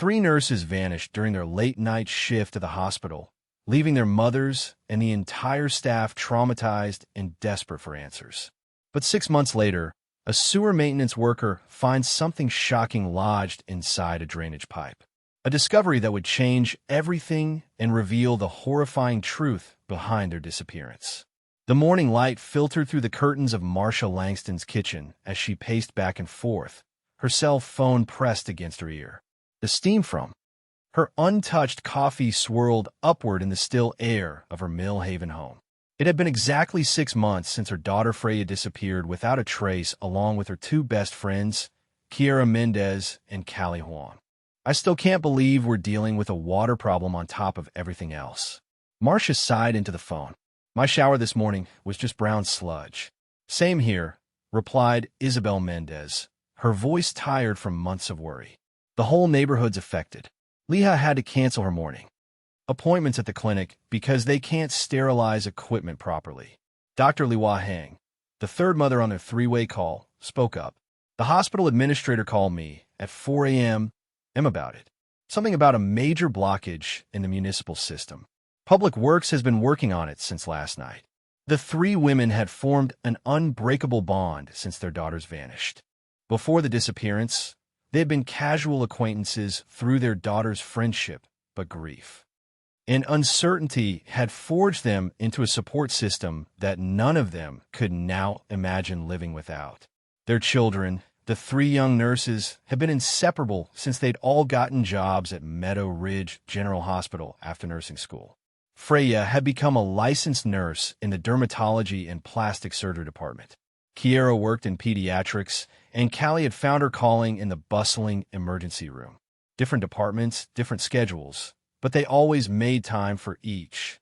3 nurses vanished during their late-night shift at the hospital, leaving their mothers and the entire staff traumatized and desperate for answers. But 6 months later, a sewer maintenance worker finds something shocking lodged inside a drainage pipe. A discovery that would change everything and reveal the horrifying truth behind their disappearance. The morning light filtered through the curtains of Marcia Langston's kitchen as she paced back and forth, her cell phone pressed against her ear. The steam from her untouched coffee swirled upward in the still air of her Mill Haven home. It had been exactly 6 months since her daughter Freya disappeared without a trace, along with her 2 best friends, Kiera Mendez and Callie Huang. I still can't believe we're dealing with a water problem on top of everything else. Marcia sighed into the phone. My shower this morning was just brown sludge. Same here, replied Isabel Mendez, her voice tired from months of worry. The whole neighborhood's affected. Leah had to cancel her morning appointments at the clinic because they can't sterilize equipment properly. Dr. Liwa Hang, the 3rd mother on their 3-way call, spoke up. The hospital administrator called me at 4 a.m. about it. Something about a major blockage in the municipal system. Public Works has been working on it since last night. The 3 women had formed an unbreakable bond since their daughters vanished. Before the disappearance, they had been casual acquaintances through their daughter's friendship, but grief and uncertainty had forged them into a support system that none of them could now imagine living without. Their children, the 3 young nurses, had been inseparable since they'd all gotten jobs at Meadow Ridge General Hospital after nursing school. Freya had become a licensed nurse in the dermatology and plastic surgery department. Kiera worked in pediatrics, and Callie had found her calling in the bustling emergency room. Different departments, different schedules, but they always made time for each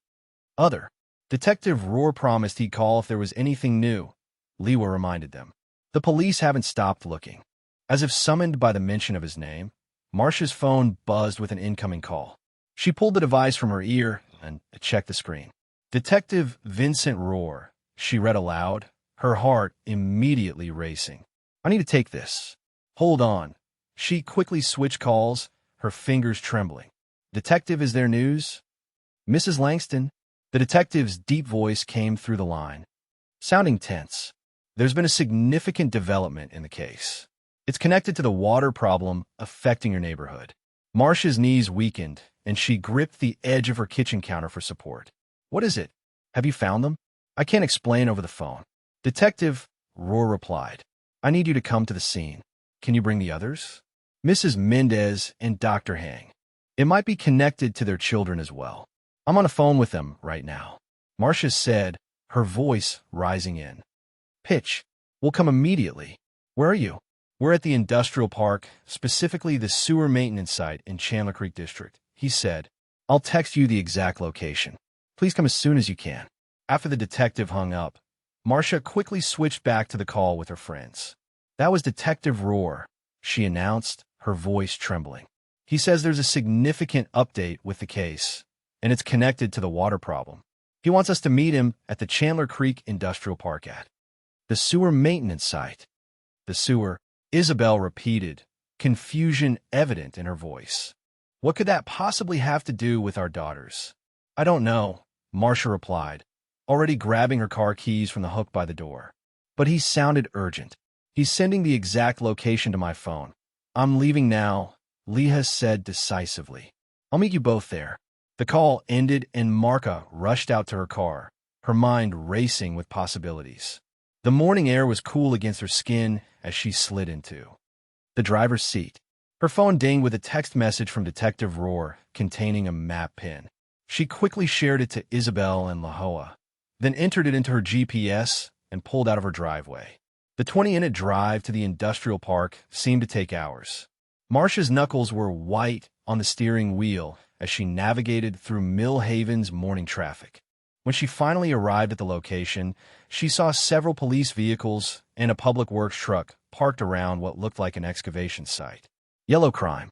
other. Detective Rohr promised he'd call if there was anything new, Liwa reminded them. The police haven't stopped looking. As if summoned by the mention of his name, Marcia's phone buzzed with an incoming call. She pulled the device from her ear and checked the screen. Detective Vincent Rohr, she read aloud, her heart immediately racing. I need to take this. Hold on. She quickly switched calls, her fingers trembling. Detective, is there news? Mrs. Langston. The detective's deep voice came through the line, sounding tense. There's been a significant development in the case. It's connected to the water problem affecting your neighborhood. Marcia's knees weakened, and she gripped the edge of her kitchen counter for support. What is it? Have you found them? I can't explain over the phone. Detective, Rohr replied. I need you to come to the scene. Can you bring the others? Mrs. Mendez and Dr. Hang. It might be connected to their children as well. I'm on the phone with them right now. Marcia said, her voice rising in pitch. We'll come immediately. Where are you? We're at the industrial park, specifically the sewer maintenance site in Chandler Creek District, he said. I'll text you the exact location. Please come as soon as you can. After the detective hung up, Marcia quickly switched back to the call with her friends. That was Detective Rohr, she announced, her voice trembling. He says there's a significant update with the case, and it's connected to the water problem. He wants us to meet him at the Chandler Creek Industrial Park at the sewer maintenance site. The sewer, Isabel repeated, confusion evident in her voice. What could that possibly have to do with our daughters? I don't know, Marcia replied, already grabbing her car keys from the hook by the door. But he sounded urgent. He's sending the exact location to my phone. I'm leaving now, Leah said decisively. I'll meet you both there. The call ended and Marca rushed out to her car, her mind racing with possibilities. The morning air was cool against her skin as she slid into the driver's seat. Her phone dinged with a text message from Detective Rohr containing a map pin. She quickly shared it to Isabel and Lahoa, then entered it into her GPS and pulled out of her driveway. The 20-minute drive to the industrial park seemed to take hours. Marcia's knuckles were white on the steering wheel as she navigated through Mill Haven's morning traffic. When she finally arrived at the location, she saw several police vehicles and a public works truck parked around what looked like an excavation site. Yellow crime.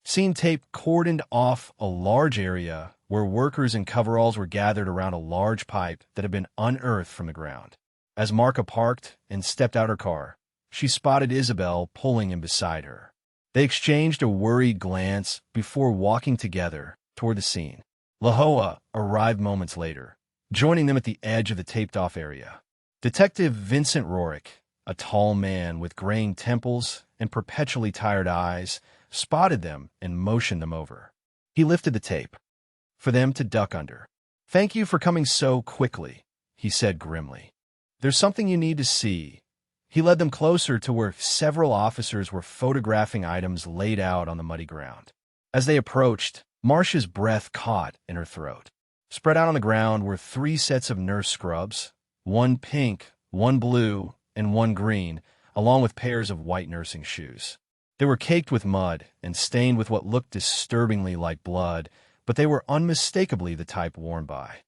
Scene tape cordoned off a large area where workers in coveralls were gathered around a large pipe that had been unearthed from the ground. As Marca parked and stepped out her car, she spotted Isabel pulling in beside her. They exchanged a worried glance before walking together toward the scene. Lahoa arrived moments later, joining them at the edge of the taped-off area. Detective Vincent Rorick, a tall man with graying temples and perpetually tired eyes, spotted them and motioned them over. He lifted the tape for them to duck under. "Thank you for coming so quickly," he said grimly. "There's something you need to see." He led them closer to where several officers were photographing items laid out on the muddy ground. As they approached, Marcia's breath caught in her throat. Spread out on the ground were 3 sets of nurse scrubs, one pink, one blue, and one green, along with pairs of white nursing shoes. They were caked with mud and stained with what looked disturbingly like blood, but they were unmistakably the type worn by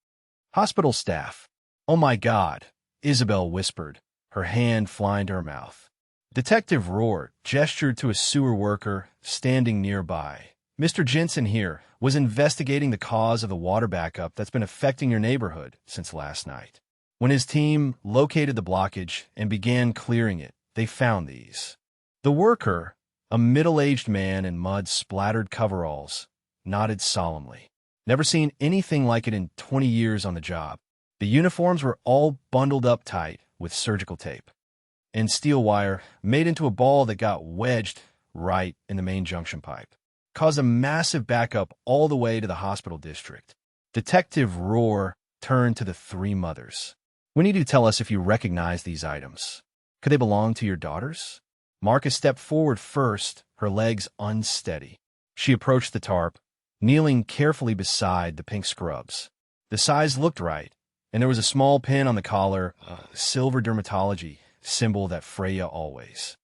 hospital staff. "Oh my God," Isabel whispered, her hand flying to her mouth. Detective Rohr gestured to a sewer worker standing nearby. "Mr. Jensen here was investigating the cause of the water backup that's been affecting your neighborhood since last night. When his team located the blockage and began clearing it, they found these." The worker, a middle-aged man in mud-splattered coveralls, nodded solemnly. "Never seen anything like it in 20 years on the job. The uniforms were all bundled up tight with surgical tape and steel wire made into a ball that got wedged right in the main junction pipe. Caused a massive backup all the way to the hospital district." Detective Rohr turned to the 3 mothers. "We need you to tell us if you recognize these items. Could they belong to your daughters?" Marcus stepped forward first, her legs unsteady. She approached the tarp, kneeling carefully beside the pink scrubs. The size looked right, and there was a small pin on the collar, a silver dermatology symbol that Freya always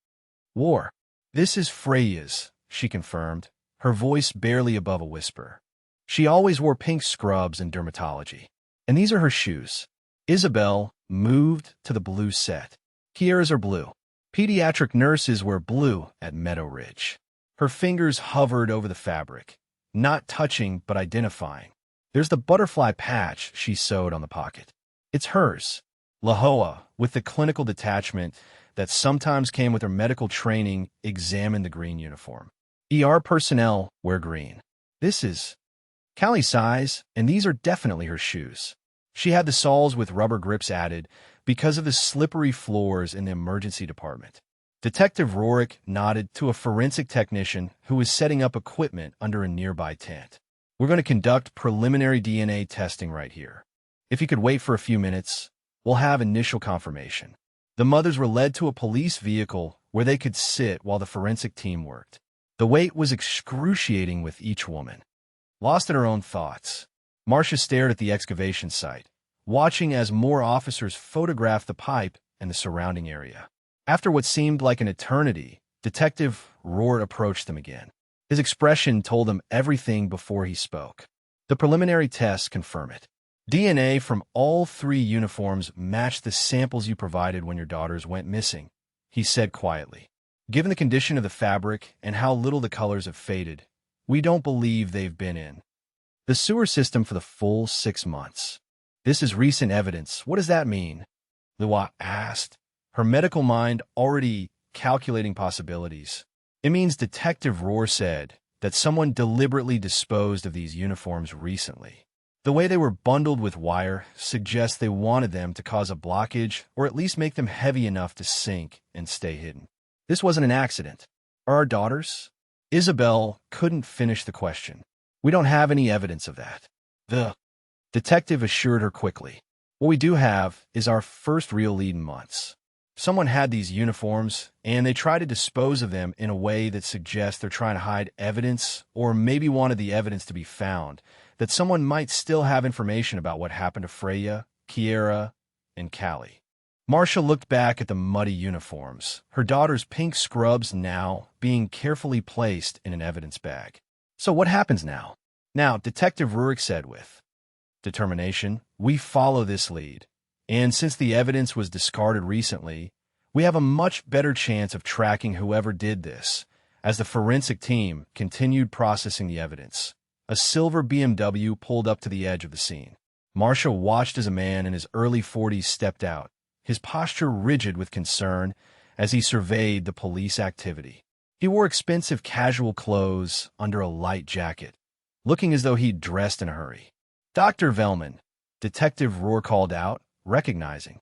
wore. "This is Freya's," she confirmed, her voice barely above a whisper. "She always wore pink scrubs in dermatology. And these are her shoes." Isabel moved to the blue set. "Kiera's are blue. Pediatric nurses wear blue at Meadow Ridge." Her fingers hovered over the fabric, not touching but identifying. "There's the butterfly patch she sewed on the pocket. It's hers." Lahoa, with the clinical detachment that sometimes came with her medical training, examined the green uniform. "ER personnel wear green. This is Callie's size, and these are definitely her shoes. She had the soles with rubber grips added because of the slippery floors in the emergency department." Detective Rorick nodded to a forensic technician who was setting up equipment under a nearby tent. "We're going to conduct preliminary DNA testing right here. If you could wait for a few minutes, we'll have initial confirmation." The mothers were led to a police vehicle where they could sit while the forensic team worked. The wait was excruciating with each woman. Lost in her own thoughts, Marcia stared at the excavation site, watching as more officers photographed the pipe and the surrounding area. After what seemed like an eternity, Detective Rohr approached them again. His expression told them everything before he spoke. "The preliminary tests confirm it. DNA from all 3 uniforms matched the samples you provided when your daughters went missing," he said quietly. "Given the condition of the fabric and how little the colors have faded, we don't believe they've been in the sewer system for the full 6 months. This is recent evidence. What does that mean?" Lua asked, her medical mind already calculating possibilities. "It means," Detective Rohr said, "that someone deliberately disposed of these uniforms recently. The way they were bundled with wire suggests they wanted them to cause a blockage or at least make them heavy enough to sink and stay hidden. This wasn't an accident." "Are our daughters?" Isabel couldn't finish the question. "We don't have any evidence of that," the detective assured her quickly. "What we do have is our first real lead in months. Someone had these uniforms, and they tried to dispose of them in a way that suggests they're trying to hide evidence, or maybe wanted the evidence to be found, that someone might still have information about what happened to Freya, Kiera, and Callie." Marcia looked back at the muddy uniforms, her daughter's pink scrubs now being carefully placed in an evidence bag. "So what happens now?" "Now," Detective Rurick said with determination, "we follow this lead. And since the evidence was discarded recently, we have a much better chance of tracking whoever did this, as the forensic team continued processing the evidence." A silver BMW pulled up to the edge of the scene. Marcia watched as a man in his early 40s stepped out, his posture rigid with concern as he surveyed the police activity. He wore expensive casual clothes under a light jacket, looking as though he'd dressed in a hurry. "Dr. Velman," Detective Rohr called out, recognizing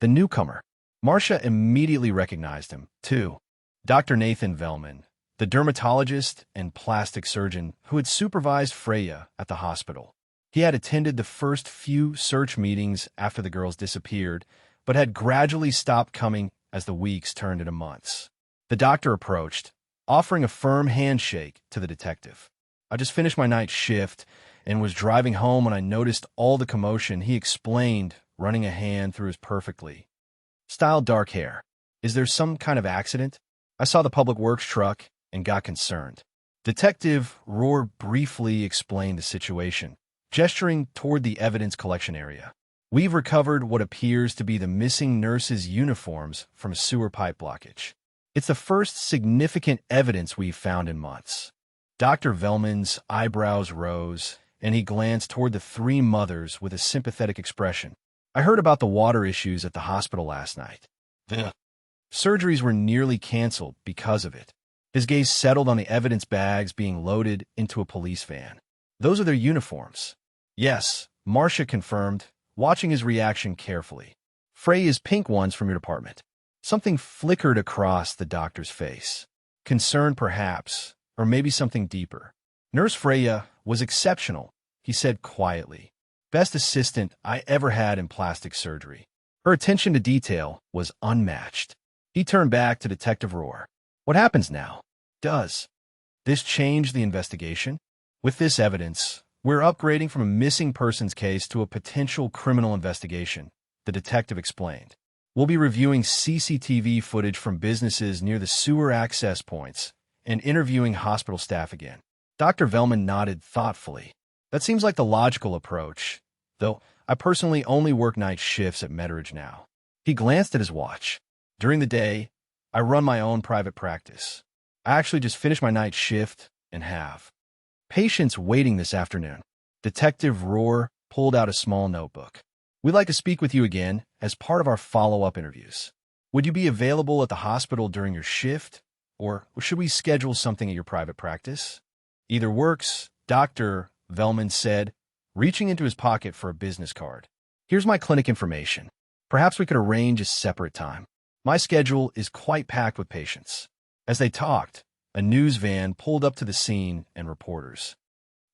the newcomer. Marcia immediately recognized him, too. Dr. Nathan Velman, the dermatologist and plastic surgeon who had supervised Freya at the hospital. He had attended the first few search meetings after the girls disappeared, but had gradually stopped coming as the weeks turned into months. The doctor approached, offering a firm handshake to the detective. "I just finished my night shift and was driving home when I noticed all the commotion," he explained, running a hand through his perfectly styled dark hair. "Is there some kind of accident? I saw the public works truck and got concerned." Detective Rohr briefly explained the situation, gesturing toward the evidence collection area. "We've recovered what appears to be the missing nurses' uniforms from a sewer pipe blockage. It's the first significant evidence we've found in months." Dr. Velman's eyebrows rose, and he glanced toward the three mothers with a sympathetic expression. "I heard about the water issues at the hospital last night. The surgeries were nearly canceled because of it." His gaze settled on the evidence bags being loaded into a police van. "Those are their uniforms." "Yes," Marcia confirmed, watching his reaction carefully. "Freya's pink ones from your department." Something flickered across the doctor's face. Concern, perhaps, or maybe something deeper. "Nurse Freya was exceptional," he said quietly. "Best assistant I ever had in plastic surgery. Her attention to detail was unmatched." He turned back to Detective Rohr. "What happens now? Does this change the investigation?" "With this evidence, we're upgrading from a missing persons case to a potential criminal investigation," the detective explained. "We'll be reviewing CCTV footage from businesses near the sewer access points and interviewing hospital staff again." Dr. Velman nodded thoughtfully. "That seems like the logical approach, though I personally only work night shifts at Metteridge now." He glanced at his watch. "During the day, I run my own private practice. I actually just finished my night shift and have patients waiting this afternoon." Detective Rohr pulled out a small notebook. "We'd like to speak with you again as part of our follow-up interviews. Would you be available at the hospital during your shift, or should we schedule something at your private practice?" "Either works," Dr. Velman said, reaching into his pocket for a business card. "Here's my clinic information. Perhaps we could arrange a separate time. My schedule is quite packed with patients." As they talked, a news van pulled up to the scene and reporters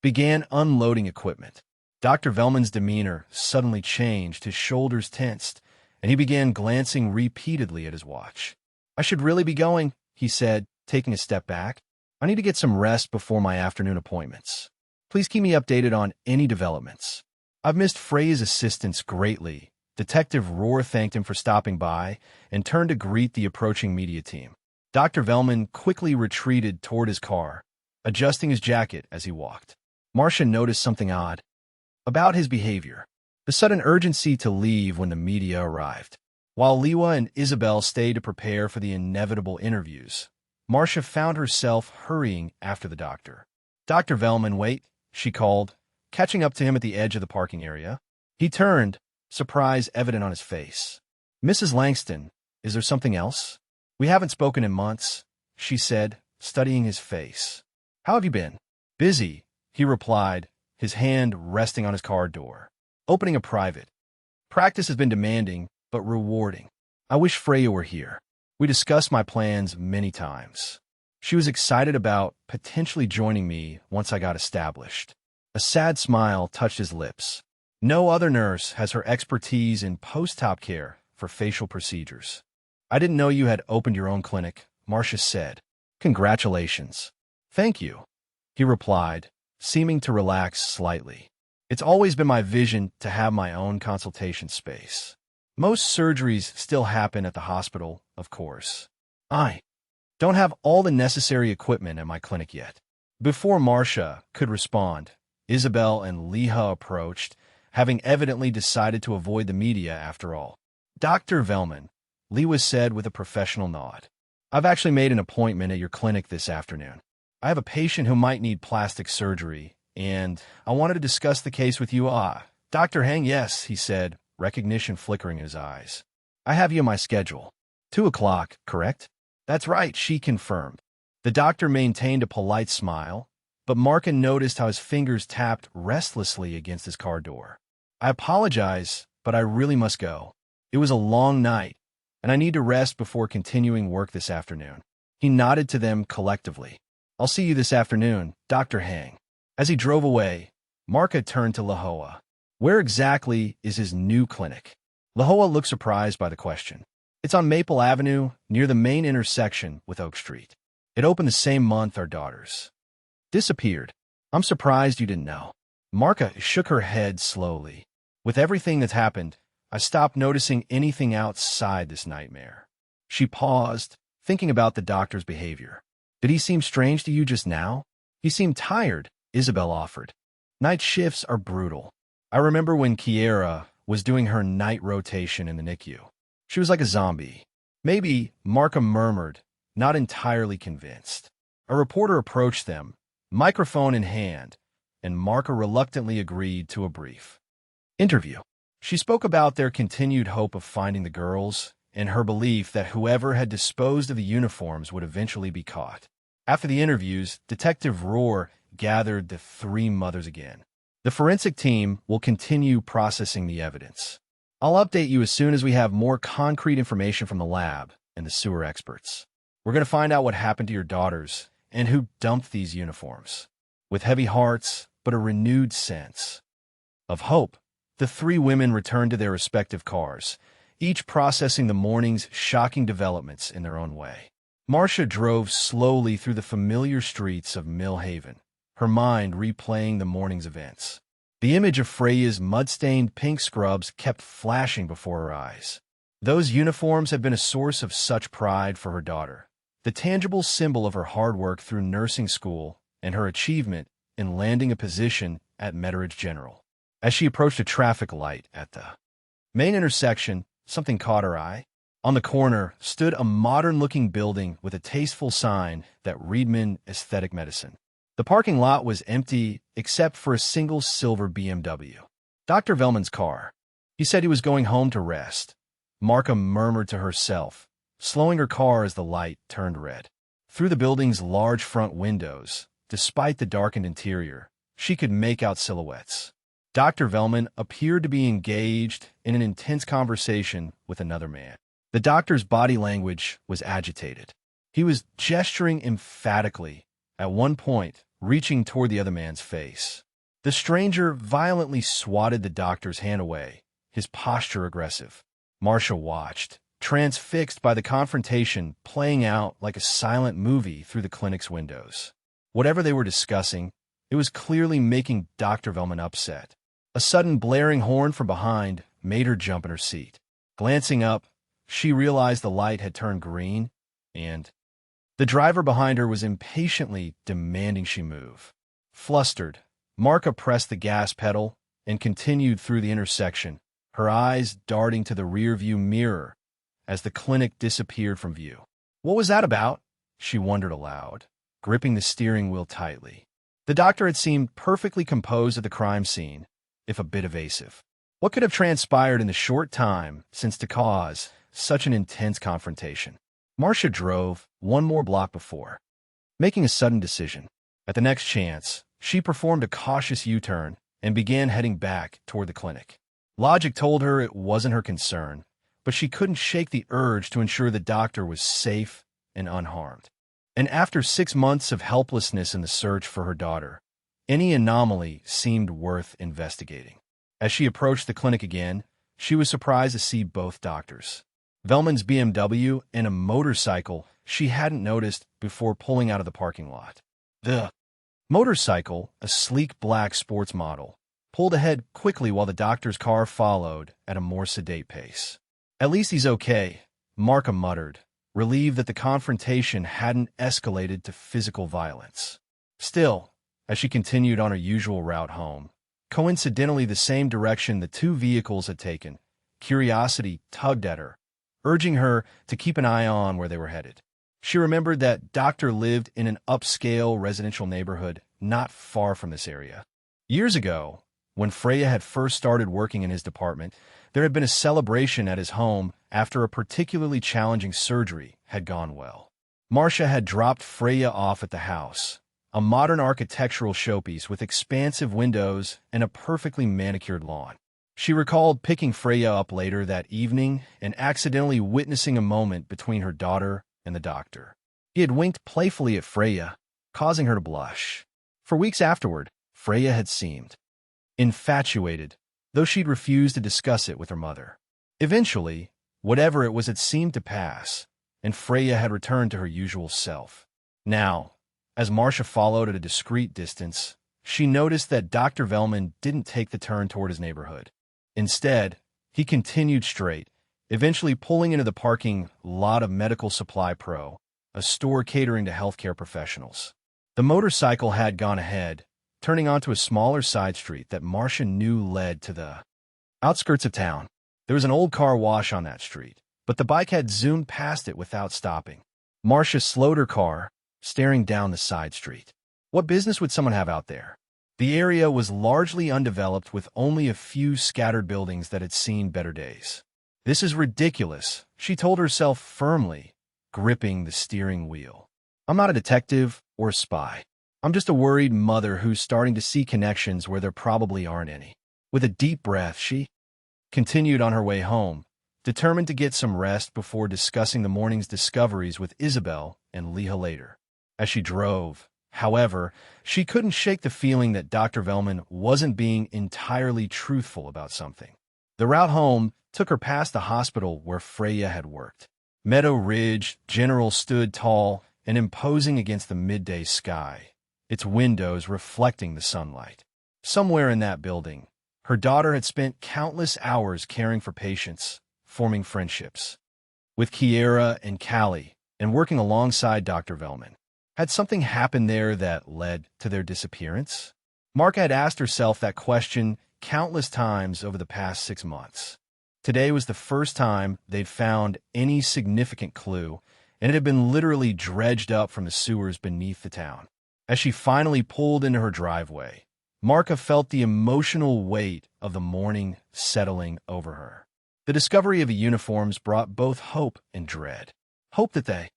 began unloading equipment. Dr. Velman's demeanor suddenly changed, his shoulders tensed, and he began glancing repeatedly at his watch. "I should really be going," he said, taking a step back. "I need to get some rest before my afternoon appointments. Please keep me updated on any developments." "I've missed Freya's assistance greatly." Detective Rohr thanked him for stopping by and turned to greet the approaching media team. Dr. Velman quickly retreated toward his car, adjusting his jacket as he walked. Marcia noticed something odd about his behavior: the sudden urgency to leave when the media arrived. While Liwa and Isabel stayed to prepare for the inevitable interviews, Marcia found herself hurrying after the doctor. "Dr. Velman, wait," she called, catching up to him at the edge of the parking area. He turned, surprise evident on his face. "Mrs. Langston, is there something else?" "We haven't spoken in months," she said, studying his face. "How have you been?" "Busy," he replied, his hand resting on his car door. "Opening a private practice has been demanding, but rewarding. I wish Freya were here. We discussed my plans many times. She was excited about potentially joining me once I got established." A sad smile touched his lips. "No other nurse has her expertise in post-op care for facial procedures." "I didn't know you had opened your own clinic," Marcia said. "Congratulations." "Thank you," he replied, seeming to relax slightly. "It's always been my vision to have my own consultation space. Most surgeries still happen at the hospital, of course. I don't have all the necessary equipment at my clinic yet." Before Marcia could respond, Isabel and Leha approached, having evidently decided to avoid the media after all. "Dr. Velman," Lewa said with a professional nod, "I've actually made an appointment at your clinic this afternoon. I have a patient who might need plastic surgery, and I wanted to discuss the case with you." Dr. Hang, yes," he said, recognition flickering in his eyes. "I have you on my schedule. 2 o'clock, correct?" "That's right," she confirmed. The doctor maintained a polite smile, but Marka noticed how his fingers tapped restlessly against his car door. "I apologize, but I really must go. It was a long night, and I need to rest before continuing work this afternoon." He nodded to them collectively. "I'll see you this afternoon, Dr. Hang." As he drove away, Marka turned to Lahoa. "Where exactly is his new clinic?" Lahoa looked surprised by the question. "It's on Maple Avenue, near the main intersection with Oak Street. It opened the same month our daughters disappeared." "I'm surprised you didn't know." Marka shook her head slowly. "With everything that's happened, I stopped noticing anything outside this nightmare." She paused, thinking about the doctor's behavior. "Did he seem strange to you just now?" "He seemed tired," Isabel offered. "Night shifts are brutal. I remember when Kiera was doing her night rotation in the NICU. She was like a zombie." "Maybe," Marka murmured, not entirely convinced. A reporter approached them, microphone in hand, and Marka reluctantly agreed to a brief interview. She spoke about their continued hope of finding the girls and her belief that whoever had disposed of the uniforms would eventually be caught. After the interviews, Detective Rohr gathered the three mothers again. "The forensic team will continue processing the evidence. I'll update you as soon as we have more concrete information from the lab and the sewer experts. We're going to find out what happened to your daughters and who dumped these uniforms." With heavy hearts, but a renewed sense of hope, the three women returned to their respective cars, each processing the morning's shocking developments in their own way. Marcia drove slowly through the familiar streets of Mill Haven, her mind replaying the morning's events. The image of Freya's mud-stained pink scrubs kept flashing before her eyes. Those uniforms had been a source of such pride for her daughter, the tangible symbol of her hard work through nursing school and her achievement in landing a position at Metteridge General. As she approached a traffic light at the main intersection, something caught her eye. On the corner stood a modern-looking building with a tasteful sign that Reedman Aesthetic Medicine. The parking lot was empty except for a single silver BMW. Dr. Velman's car. He said he was going home to rest. Marka murmured to herself, slowing her car as the light turned red. Through the building's large front windows, despite the darkened interior, she could make out silhouettes. Dr. Velman appeared to be engaged in an intense conversation with another man. The doctor's body language was agitated. He was gesturing emphatically, at one point reaching toward the other man's face. The stranger violently swatted the doctor's hand away, his posture aggressive. Marcia watched, transfixed by the confrontation playing out like a silent movie through the clinic's windows. Whatever they were discussing, it was clearly making Dr. Velman upset. A sudden blaring horn from behind made her jump in her seat. Glancing up, she realized the light had turned green, and the driver behind her was impatiently demanding she move. Flustered, Marka pressed the gas pedal and continued through the intersection, her eyes darting to the rearview mirror as the clinic disappeared from view. What was that about? She wondered aloud, gripping the steering wheel tightly. The doctor had seemed perfectly composed at the crime scene, if a bit evasive. What could have transpired in the short time since to cause such an intense confrontation? Marcia drove one more block before, making a sudden decision. At the next chance, she performed a cautious U-turn and began heading back toward the clinic. Logic told her it wasn't her concern, but she couldn't shake the urge to ensure the doctor was safe and unharmed. And after 6 months of helplessness in the search for her daughter, any anomaly seemed worth investigating. As she approached the clinic again, she was surprised to see both doctors. Velman's BMW and a motorcycle she hadn't noticed before pulling out of the parking lot. The motorcycle, a sleek black sports model, pulled ahead quickly while the doctor's car followed at a more sedate pace. "At least he's okay," Marka muttered, relieved that the confrontation hadn't escalated to physical violence. Still, as she continued on her usual route home, coincidentally the same direction the two vehicles had taken, curiosity tugged at her, urging her to keep an eye on where they were headed. She remembered that Doctor lived in an upscale residential neighborhood not far from this area. Years ago, when Freya had first started working in his department, there had been a celebration at his home after a particularly challenging surgery had gone well. Marcia had dropped Freya off at the house, a modern architectural showpiece with expansive windows and a perfectly manicured lawn. She recalled picking Freya up later that evening and accidentally witnessing a moment between her daughter and the doctor. He had winked playfully at Freya, causing her to blush. For weeks afterward, Freya had seemed infatuated, though she'd refused to discuss it with her mother. Eventually, whatever it was had seemed to pass, and Freya had returned to her usual self. Now, as Marcia followed at a discreet distance, she noticed that Dr. Velman didn't take the turn toward his neighborhood. Instead, he continued straight, eventually pulling into the parking lot of Medical Supply Pro, a store catering to healthcare professionals. The motorcycle had gone ahead, turning onto a smaller side street that Marcia knew led to the outskirts of town. There was an old car wash on that street, but the bike had zoomed past it without stopping. Marcia slowed her car, staring down the side street. What business would someone have out there? The area was largely undeveloped with only a few scattered buildings that had seen better days. This is ridiculous, she told herself firmly, gripping the steering wheel. I'm not a detective or a spy. I'm just a worried mother who's starting to see connections where there probably aren't any. With a deep breath, she continued on her way home, determined to get some rest before discussing the morning's discoveries with Isabel and Leah later. As she drove, however, she couldn't shake the feeling that Dr. Velman wasn't being entirely truthful about something. The route home took her past the hospital where Freya had worked. Meadow Ridge General stood tall and imposing against the midday sky, its windows reflecting the sunlight. Somewhere in that building, her daughter had spent countless hours caring for patients, forming friendships with Kiera and Callie, and working alongside Dr. Velman. Had something happened there that led to their disappearance? Mark had asked herself that question countless times over the past 6 months. Today was the first time they'd found any significant clue, and it had been literally dredged up from the sewers beneath the town. As she finally pulled into her driveway, Marka felt the emotional weight of the morning settling over her. The discovery of the uniforms brought both hope and dread. Hope that they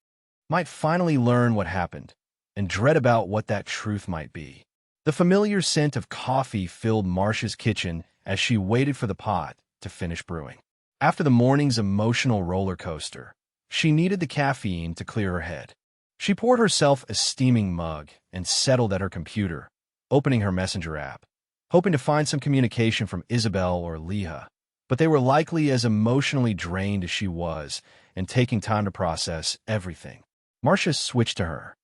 might finally learn what happened, and dread about what that truth might be. The familiar scent of coffee filled Marcia's kitchen as she waited for the pot to finish brewing. After the morning's emotional roller coaster, she needed the caffeine to clear her head. She poured herself a steaming mug and settled at her computer, opening her Messenger app, hoping to find some communication from Isabel or Leah, but they were likely as emotionally drained as she was and taking time to process everything. Marcia switched to her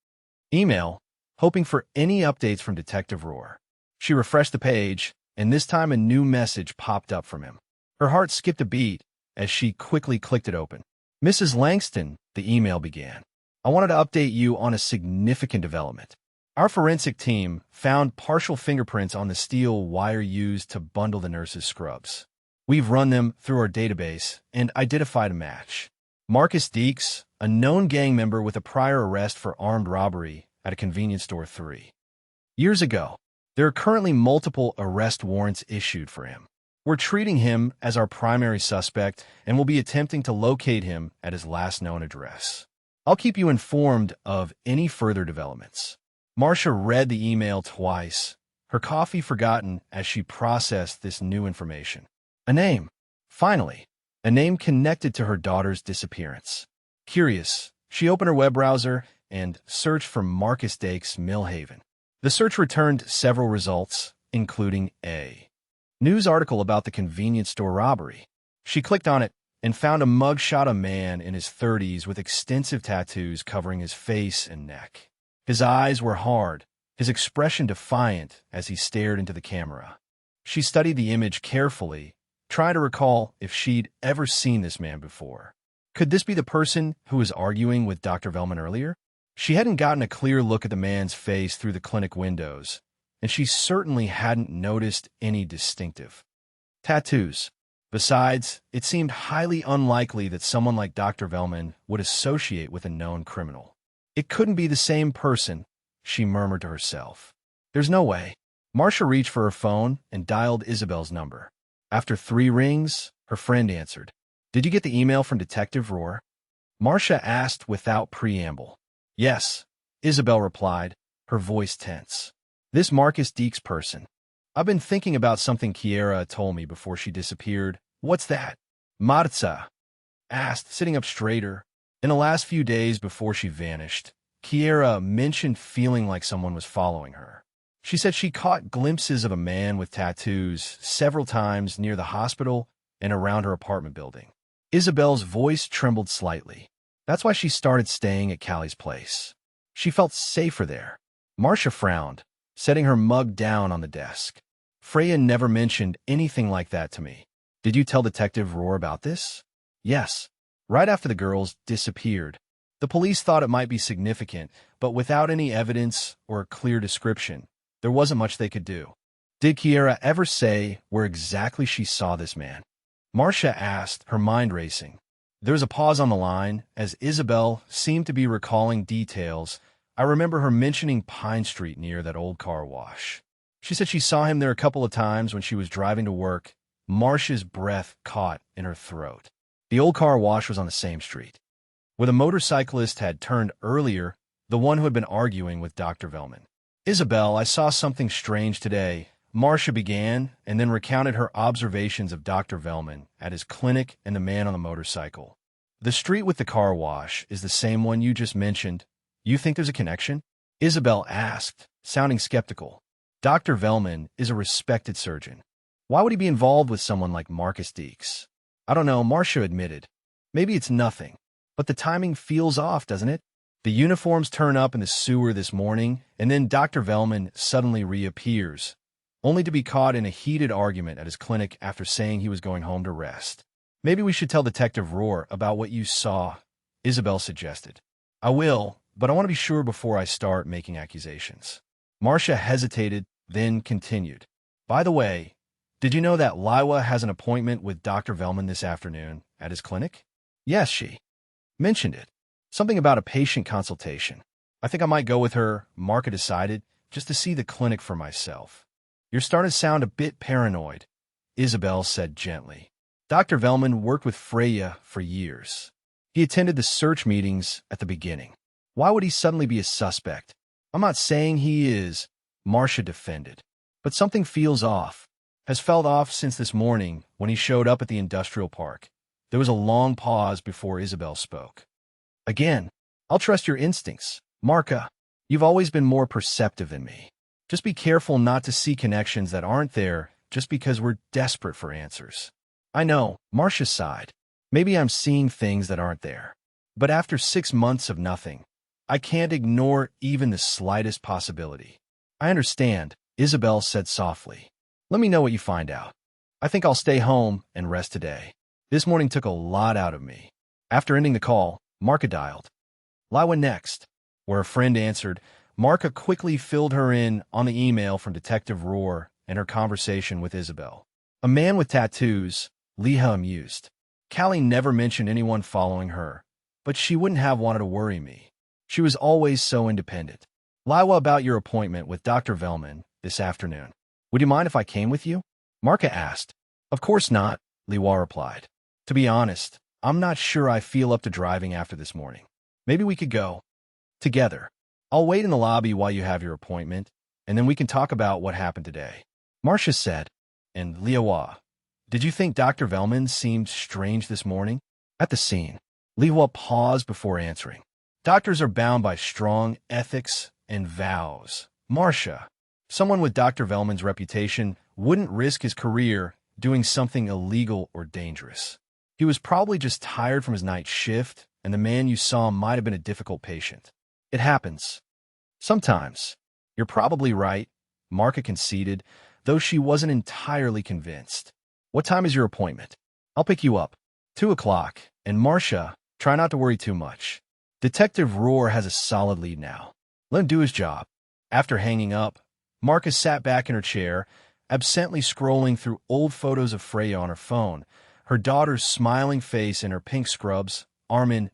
email, hoping for any updates from Detective Rohr. She refreshed the page, and this time a new message popped up from him. Her heart skipped a beat as she quickly clicked it open. Mrs. Langston, the email began. I wanted to update you on a significant development. Our forensic team found partial fingerprints on the steel wire used to bundle the nurse's scrubs. We've run them through our database and identified a match. Marcus Deeks, a known gang member with a prior arrest for armed robbery at a convenience store 3 years ago. There are currently multiple arrest warrants issued for him. We're treating him as our primary suspect and will be attempting to locate him at his last known address. I'll keep you informed of any further developments. Marcia read the email twice, her coffee forgotten as she processed this new information. A name. Finally, a name connected to her daughter's disappearance. Curious, she opened her web browser and searched for Marcus Deeks Millhaven. The search returned several results, including a news article about the convenience store robbery. She clicked on it and found a mugshot of a man in his 30s with extensive tattoos covering his face and neck. His eyes were hard, his expression defiant as he stared into the camera. She studied the image carefully, trying to recall if she'd ever seen this man before. Could this be the person who was arguing with Dr. Velman earlier? She hadn't gotten a clear look at the man's face through the clinic windows, and she certainly hadn't noticed any distinctive tattoos. Besides, it seemed highly unlikely that someone like Dr. Velman would associate with a known criminal. It couldn't be the same person, she murmured to herself. There's no way. Marcia reached for her phone and dialed Isabel's number. After 3 rings, her friend answered. Did you get the email from Detective Rohr? Marcia asked without preamble. Yes, Isabel replied, her voice tense. This Marcus Deeks person. I've been thinking about something Kiera told me before she disappeared. What's that? Marza asked, sitting up straighter. In the last few days before she vanished, Kiera mentioned feeling like someone was following her. She said she caught glimpses of a man with tattoos several times near the hospital and around her apartment building. Isabel's voice trembled slightly. That's why she started staying at Callie's place. She felt safer there. Marcia frowned, setting her mug down on the desk. Freya never mentioned anything like that to me. Did you tell Detective Rohr about this? Yes. Right after the girls disappeared. The police thought it might be significant, but without any evidence or a clear description, there wasn't much they could do. Did Kiera ever say where exactly she saw this man? Marcia asked, her mind racing. There was a pause on the line, as Isabel seemed to be recalling details. I remember her mentioning Pine Street near that old car wash. She said she saw him there a couple of times when she was driving to work. Marcia's breath caught in her throat. The old car wash was on the same street, where the motorcyclist had turned earlier, the one who had been arguing with Dr. Velman. Isabel, I saw something strange today, Marcia began, and then recounted her observations of Dr. Velman at his clinic and the man on the motorcycle. The street with the car wash is the same one you just mentioned. You think there's a connection? Isabel asked, sounding skeptical. Dr. Velman is a respected surgeon. Why would he be involved with someone like Marcus Deeks? I don't know, Marcia admitted. Maybe it's nothing, but the timing feels off, doesn't it? The uniforms turn up in the sewer this morning, and then Dr. Velman suddenly reappears, only to be caught in a heated argument at his clinic after saying he was going home to rest. Maybe we should tell Detective Rohr about what you saw, Isabel suggested. I will, but I want to be sure before I start making accusations. Marcia hesitated, then continued. By the way, did you know that Liwa has an appointment with Dr. Velman this afternoon at his clinic? Yes, she mentioned it. Something about a patient consultation. I think I might go with her, Marca decided, just to see the clinic for myself. You're starting to sound a bit paranoid, Isabel said gently. Dr. Velman worked with Freya for years. He attended the search meetings at the beginning. Why would he suddenly be a suspect? I'm not saying he is, Marcia defended. But something feels off. Has felt off since this morning when he showed up at the industrial park. There was a long pause before Isabel spoke. Again, I'll trust your instincts. Marca, you've always been more perceptive than me. Just be careful not to see connections that aren't there just because we're desperate for answers. I know, Marcia sighed. Maybe I'm seeing things that aren't there. But after 6 months of nothing, I can't ignore even the slightest possibility. I understand, Isabel said softly. Let me know what you find out. I think I'll stay home and rest today. This morning took a lot out of me. After ending the call, Marca dialed. Liwa next, where a friend answered. Marca quickly filled her in on the email from Detective Rohr and her conversation with Isabel. A man with tattoos, Leah amused. Callie never mentioned anyone following her, but she wouldn't have wanted to worry me. She was always so independent. Liwa, about your appointment with Dr. Velman this afternoon. Would you mind if I came with you? Marca asked. Of course not, Liwa replied. To be honest, I'm not sure I feel up to driving after this morning. Maybe we could go together. I'll wait in the lobby while you have your appointment, and then we can talk about what happened today. Marcia said. And Liwa, did you think Dr. Velman seemed strange this morning? At the scene, Liwa paused before answering. Doctors are bound by strong ethics and vows. Marcia, someone with Dr. Velman's reputation wouldn't risk his career doing something illegal or dangerous. He was probably just tired from his night shift, and the man you saw might have been a difficult patient. It happens. Sometimes. You're probably right, Marca conceded, though she wasn't entirely convinced. What time is your appointment? I'll pick you up. 2 o'clock, and Marcia, try not to worry too much. Detective Rohr has a solid lead now. Let him do his job. After hanging up, Marca sat back in her chair, absently scrolling through old photos of Freya on her phone, her daughter's smiling face in her pink scrubs, arm in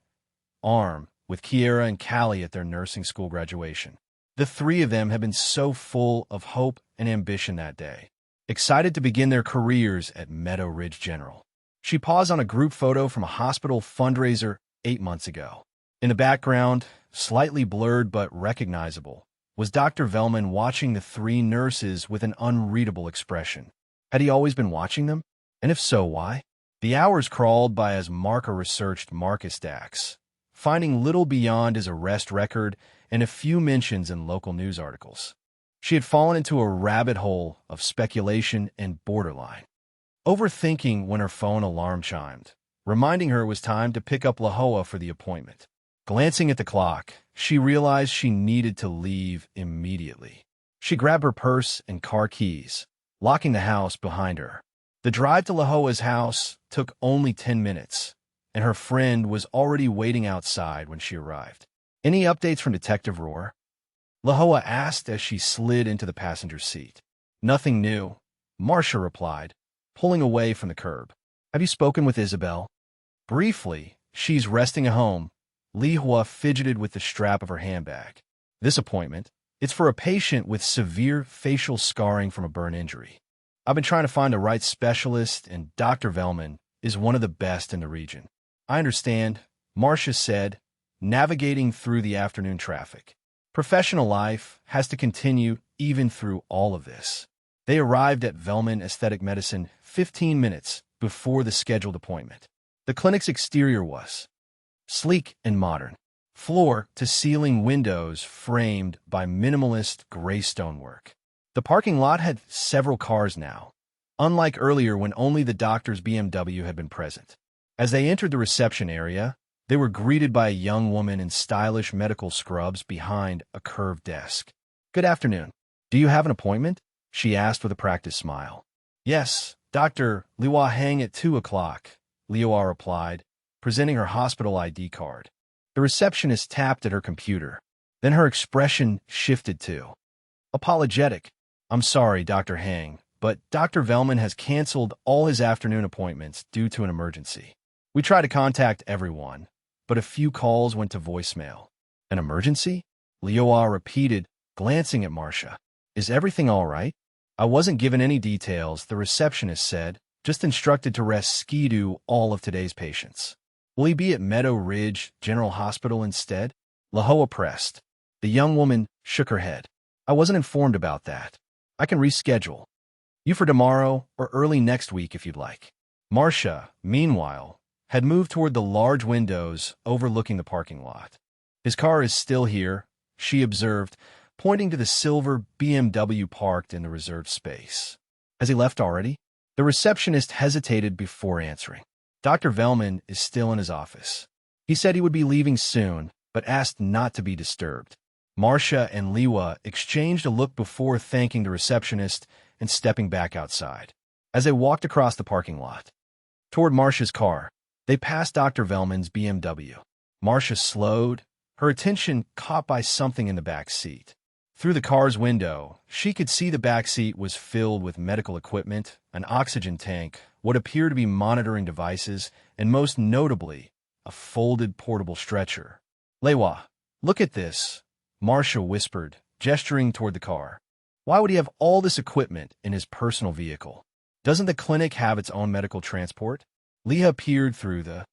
arm with Kiera and Callie at their nursing school graduation. The three of them had been so full of hope and ambition that day, excited to begin their careers at Meadow Ridge General. She paused on a group photo from a hospital fundraiser 8 months ago. In the background, slightly blurred but recognizable, was Dr. Velman watching the three nurses with an unreadable expression. Had he always been watching them? And if so, why? The hours crawled by as Marka researched Marcus Dax, finding little beyond his arrest record and a few mentions in local news articles. She had fallen into a rabbit hole of speculation and borderline overthinking when her phone alarm chimed, reminding her it was time to pick up Lahoa for the appointment. Glancing at the clock, she realized she needed to leave immediately. She grabbed her purse and car keys, locking the house behind her. The drive to Lahoa's house took only 10 minutes, and her friend was already waiting outside when she arrived. "Any updates from Detective Rohr?" Lahoa asked as she slid into the passenger seat. "Nothing new," Marcia replied, pulling away from the curb. "Have you spoken with Isabel?" "Briefly. She's resting at home." Lihua fidgeted with the strap of her handbag. "This appointment, it's for a patient with severe facial scarring from a burn injury. I've been trying to find the right specialist, and Dr. Velman is one of the best in the region." "I understand," Marcia said, navigating through the afternoon traffic. Professional life has to continue even through all of this. They arrived at Velman Aesthetic Medicine 15 minutes before the scheduled appointment. The clinic's exterior was sleek and modern, floor-to-ceiling windows framed by minimalist gray stonework. The parking lot had several cars now, unlike earlier when only the doctor's BMW had been present. As they entered the reception area, they were greeted by a young woman in stylish medical scrubs behind a curved desk. "Good afternoon. Do you have an appointment?" she asked with a practiced smile. "Yes, Dr. Liwa Hang at 2 o'clock, Liwa replied, presenting her hospital ID card. The receptionist tapped at her computer. Then her expression shifted to apologetic. "I'm sorry, Dr. Hang, but Dr. Velman has canceled all his afternoon appointments due to an emergency. We tried to contact everyone, but a few calls went to voicemail." "An emergency?" Liwa repeated, glancing at Marcia. "Is everything all right?" "I wasn't given any details," the receptionist said, "just instructed to rescue all of today's patients." "Will he be at Meadow Ridge General Hospital instead?" Lahoa pressed. The young woman shook her head. "I wasn't informed about that. I can reschedule you for tomorrow or early next week if you'd like." Marcia, meanwhile, had moved toward the large windows overlooking the parking lot. "His car is still here," she observed, pointing to the silver BMW parked in the reserved space. "Has he left already?" The receptionist hesitated before answering. "Dr. Velman is still in his office. He said he would be leaving soon, but asked not to be disturbed." Marcia and Liwa exchanged a look before thanking the receptionist and stepping back outside. As they walked across the parking lot toward Marcia's car, they passed Dr. Velman's BMW. Marcia slowed, her attention caught by something in the back seat. Through the car's window, she could see the back seat was filled with medical equipment, an oxygen tank, what appeared to be monitoring devices, and most notably, a folded portable stretcher. "Lewa, look at this," Marcia whispered, gesturing toward the car. "Why would he have all this equipment in his personal vehicle? Doesn't the clinic have its own medical transport?" Leah peered through the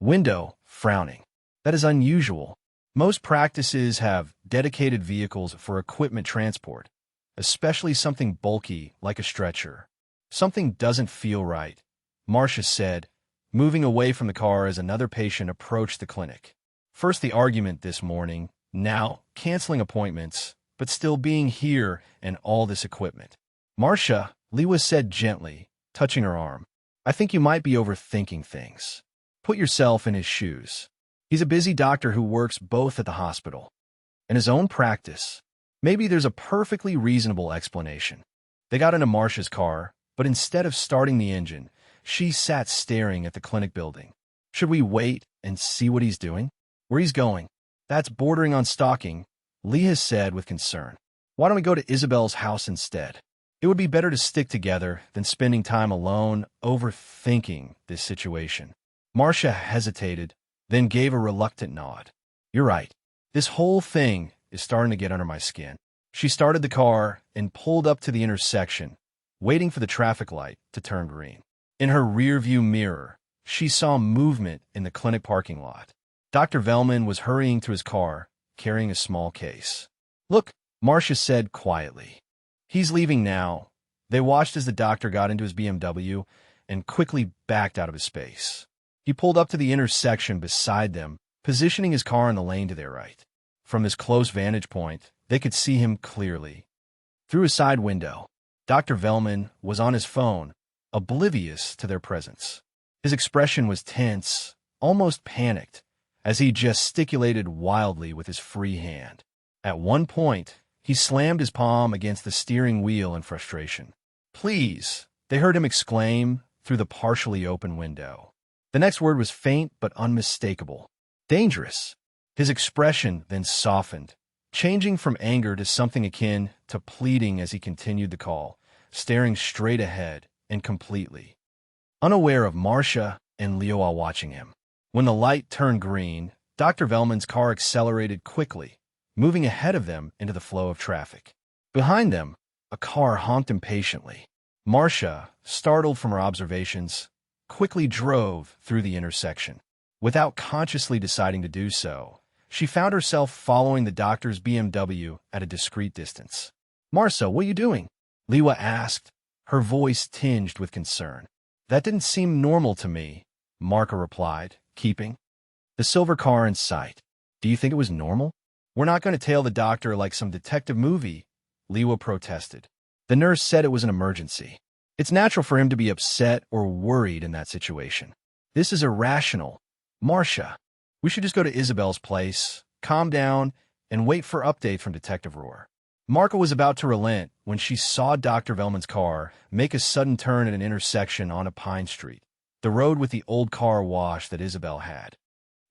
window, frowning. "That is unusual. Most practices have dedicated vehicles for equipment transport, especially something bulky like a stretcher." "Something doesn't feel right," Marcia said, moving away from the car as another patient approached the clinic. First the argument this morning, now canceling appointments, but still being here and all this equipment. "Marcia," Lewis said gently, touching her arm, "I think you might be overthinking things. Put yourself in his shoes. He's a busy doctor who works both at the hospital and his own practice. Maybe there's a perfectly reasonable explanation." They got into Marcia's car, but instead of starting the engine, she sat staring at the clinic building. "Should we wait and see what he's doing? Where he's going? That's bordering on stalking," Leah said with concern. "Why don't we go to Isabel's house instead? It would be better to stick together than spending time alone overthinking this situation." Marcia hesitated, then gave a reluctant nod. "You're right. This whole thing is starting to get under my skin." She started the car and pulled up to the intersection, waiting for the traffic light to turn green. In her rearview mirror, she saw movement in the clinic parking lot. Dr. Velman was hurrying to his car, carrying a small case. "Look," Marcia said quietly. "He's leaving now." They watched as the doctor got into his BMW and quickly backed out of his space. He pulled up to the intersection beside them, positioning his car in the lane to their right. From this close vantage point, they could see him clearly. Through his side window, Dr. Velman was on his phone, oblivious to their presence. His expression was tense, almost panicked, as he gesticulated wildly with his free hand. At one point, he slammed his palm against the steering wheel in frustration. "Please," they heard him exclaim through the partially open window. The next word was faint but unmistakable. "Dangerous." His expression then softened, changing from anger to something akin to pleading as he continued the call, staring straight ahead and completely unaware of Marcia and Leo watching him. When the light turned green, Dr. Velman's car accelerated quickly, moving ahead of them into the flow of traffic. Behind them, a car honked impatiently. Marcia, startled from her observations, quickly drove through the intersection. Without consciously deciding to do so, she found herself following the doctor's BMW at a discreet distance. "Marcia, what are you doing?" Lewa asked, her voice tinged with concern. "That didn't seem normal to me," Marca replied, keeping the silver car in sight. "Do you think it was normal?" "We're not going to tail the doctor like some detective movie," Lewa protested. "The nurse said it was an emergency. It's natural for him to be upset or worried in that situation. This is irrational. Marcia, we should just go to Isabel's place, calm down, and wait for update from Detective Rohr." Marca was about to relent when she saw Dr. Velman's car make a sudden turn at an intersection on a Pine Street, the road with the old car wash that Isabel had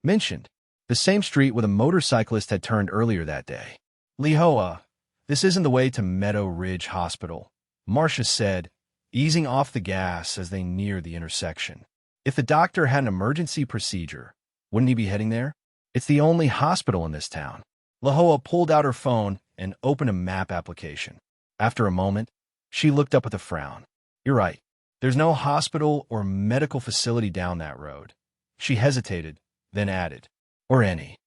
mentioned, the same street where the motorcyclist had turned earlier that day. "Lehoa, this isn't the way to Meadow Ridge Hospital," Marcia said, easing off the gas as they neared the intersection. "If the doctor had an emergency procedure, wouldn't he be heading there? It's the only hospital in this town." Lehoa pulled out her phone and opened a map application. After a moment, she looked up with a frown. "You're right. There's no hospital or medical facility down that road." She hesitated, then added, "or any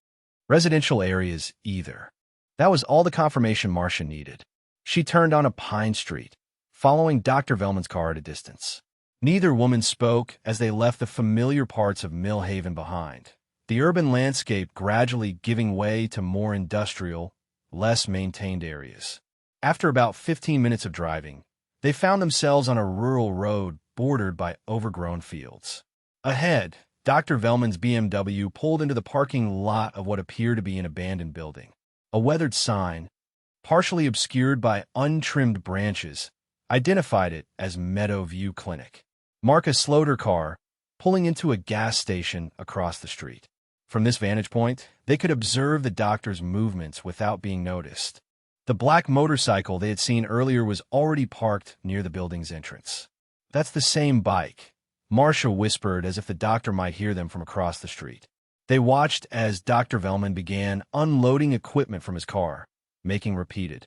residential areas either." That was all the confirmation Marcia needed. She turned on a Pine Street, following Dr. Velman's car at a distance. Neither woman spoke as they left the familiar parts of Mill Haven behind, the urban landscape gradually giving way to more industrial, less maintained areas. After about 15 minutes of driving, they found themselves on a rural road bordered by overgrown fields. Ahead, Dr. Velman's BMW pulled into the parking lot of what appeared to be an abandoned building. A weathered sign, partially obscured by untrimmed branches, identified it as Meadowview Clinic. Marca slowed her car, pulling into a gas station across the street. From this vantage point, they could observe the doctor's movements without being noticed. The black motorcycle they had seen earlier was already parked near the building's entrance. "That's the same bike," Marcia whispered as if the doctor might hear them from across the street. They watched as Dr. Velman began unloading equipment from his car, making repeated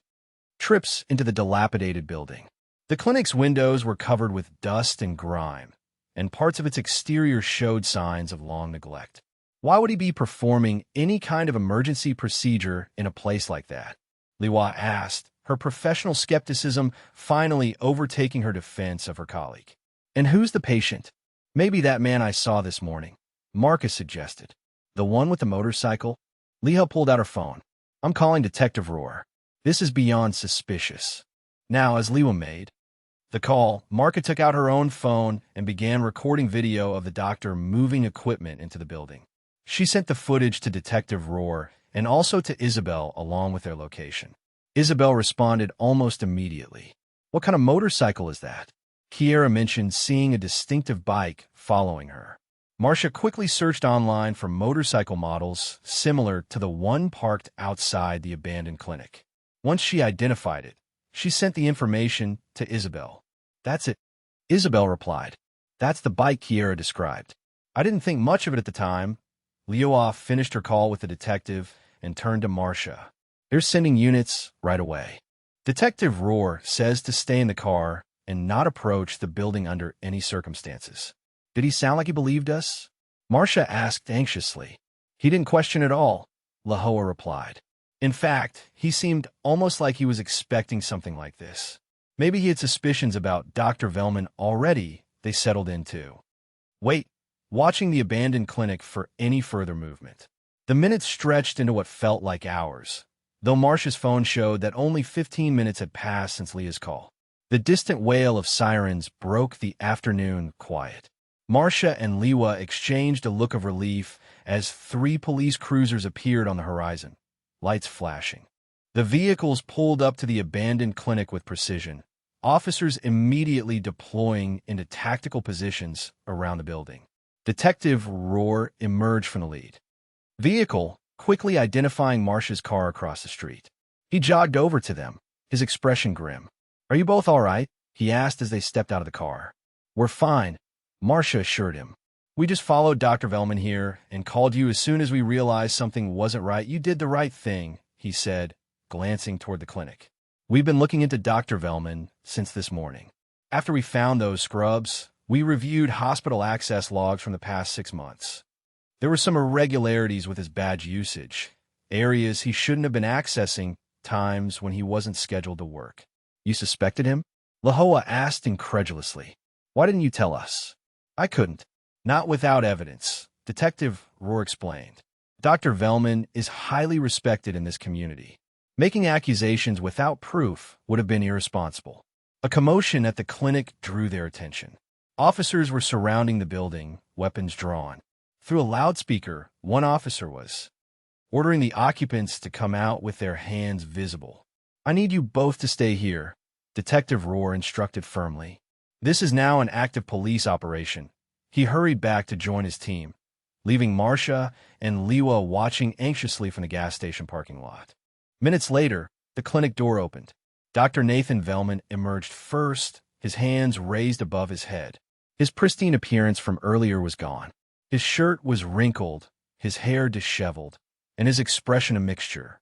trips into the dilapidated building. The clinic's windows were covered with dust and grime, and parts of its exterior showed signs of long neglect. Why would he be performing any kind of emergency procedure in a place like that? Liwa asked, her professional skepticism finally overtaking her defense of her colleague. "And who's the patient?" "Maybe that man I saw this morning," Marcus suggested. "The one with the motorcycle?" Leah pulled out her phone. "I'm calling Detective Rohr. This is beyond suspicious." Now, as Lewa made the call, Marca took out her own phone and began recording video of the doctor moving equipment into the building. She sent the footage to Detective Rohr and also to Isabel along with their location. Isabel responded almost immediately. "What kind of motorcycle is that?" Kiera mentioned seeing a distinctive bike following her. Marcia quickly searched online for motorcycle models similar to the one parked outside the abandoned clinic. Once she identified it, she sent the information to Isabel. "That's it," Isabel replied. "That's the bike Kiera described. I didn't think much of it at the time." Leoa finished her call with the detective and turned to Marcia. "They're sending units right away. Detective Rohr says to stay in the car and not approach the building under any circumstances." "Did he sound like he believed us?" Marcia asked anxiously. He didn't question at all, Lahoa replied. In fact, he seemed almost like he was expecting something like this. Maybe he had suspicions about Dr. Velman already. They settled into wait, watching the abandoned clinic for any further movement. The minutes stretched into what felt like hours, though Marcia's phone showed that only 15 minutes had passed since Leah's call. The distant wail of sirens broke the afternoon quiet. Marcia and Lewa exchanged a look of relief as 3 police cruisers appeared on the horizon, lights flashing. The vehicles pulled up to the abandoned clinic with precision, officers immediately deploying into tactical positions around the building. Detective Rohr emerged from the lead vehicle, quickly identifying Marcia's car across the street. He jogged over to them, his expression grim. "Are you both all right?" he asked as they stepped out of the car. "We're fine," Marcia assured him. "We just followed Dr. Velman here and called you as soon as we realized something wasn't right." "You did the right thing," he said, glancing toward the clinic. "We've been looking into Dr. Velman since this morning. After we found those scrubs, we reviewed hospital access logs from the past 6 months. There were some irregularities with his badge usage, areas he shouldn't have been accessing, times when he wasn't scheduled to work." "You suspected him?" Lahoa asked incredulously. "Why didn't you tell us?" "I couldn't. Not without evidence," Detective Rohr explained. "Dr. Velman is highly respected in this community. Making accusations without proof would have been irresponsible." A commotion at the clinic drew their attention. Officers were surrounding the building, weapons drawn. Through a loudspeaker, one officer was ordering the occupants to come out with their hands visible. "I need you both to stay here," Detective Rohr instructed firmly. "This is now an active police operation." He hurried back to join his team, leaving Marcia and Lewa watching anxiously from the gas station parking lot. Minutes later, the clinic door opened. Dr. Nathan Velman emerged first, his hands raised above his head. His pristine appearance from earlier was gone. His shirt was wrinkled, his hair disheveled, and his expression a mixture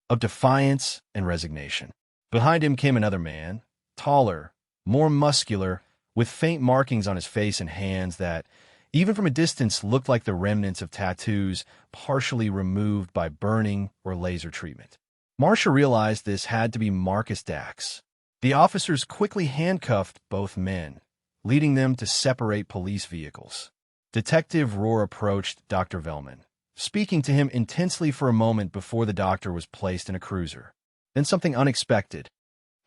of defiance and resignation. Behind him came another man, taller, more muscular, with faint markings on his face and hands that, even from a distance, looked like the remnants of tattoos partially removed by burning or laser treatment. Marcia realized this had to be Marcus Dax. The officers quickly handcuffed both men, leading them to separate police vehicles. Detective Rohr approached Dr. Velman, speaking to him intensely for a moment before the doctor was placed in a cruiser. Then something unexpected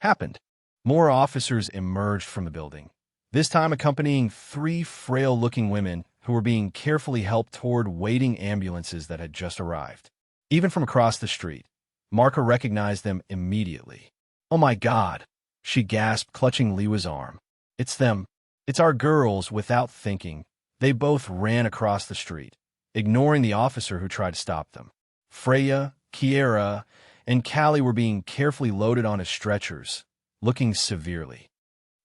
happened. More officers emerged from the building, this time accompanying 3 frail-looking women who were being carefully helped toward waiting ambulances that had just arrived. Even from across the street, Marca recognized them immediately. "Oh my God," she gasped, clutching Lewa's arm. "It's them. It's our girls." Without thinking, they both ran across the street, ignoring the officer who tried to stop them. Freya, Kiera, and Callie were being carefully loaded onto stretchers, looking severely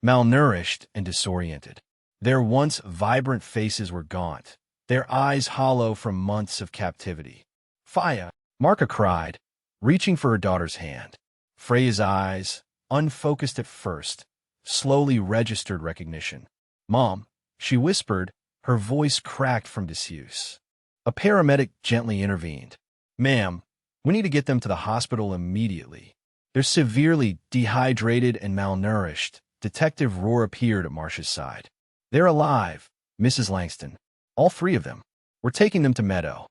malnourished and disoriented. Their once vibrant faces were gaunt, their eyes hollow from months of captivity. "Faya!" Marca cried, reaching for her daughter's hand. Freya's eyes, unfocused at first, slowly registered recognition. "Mom," she whispered, her voice cracked from disuse. A paramedic gently intervened. "Ma'am, we need to get them to the hospital immediately. They're severely dehydrated and malnourished." Detective Rohr appeared at Marcia's side. "They're alive, Mrs. Langston. All 3 of them. We're taking them to Meadow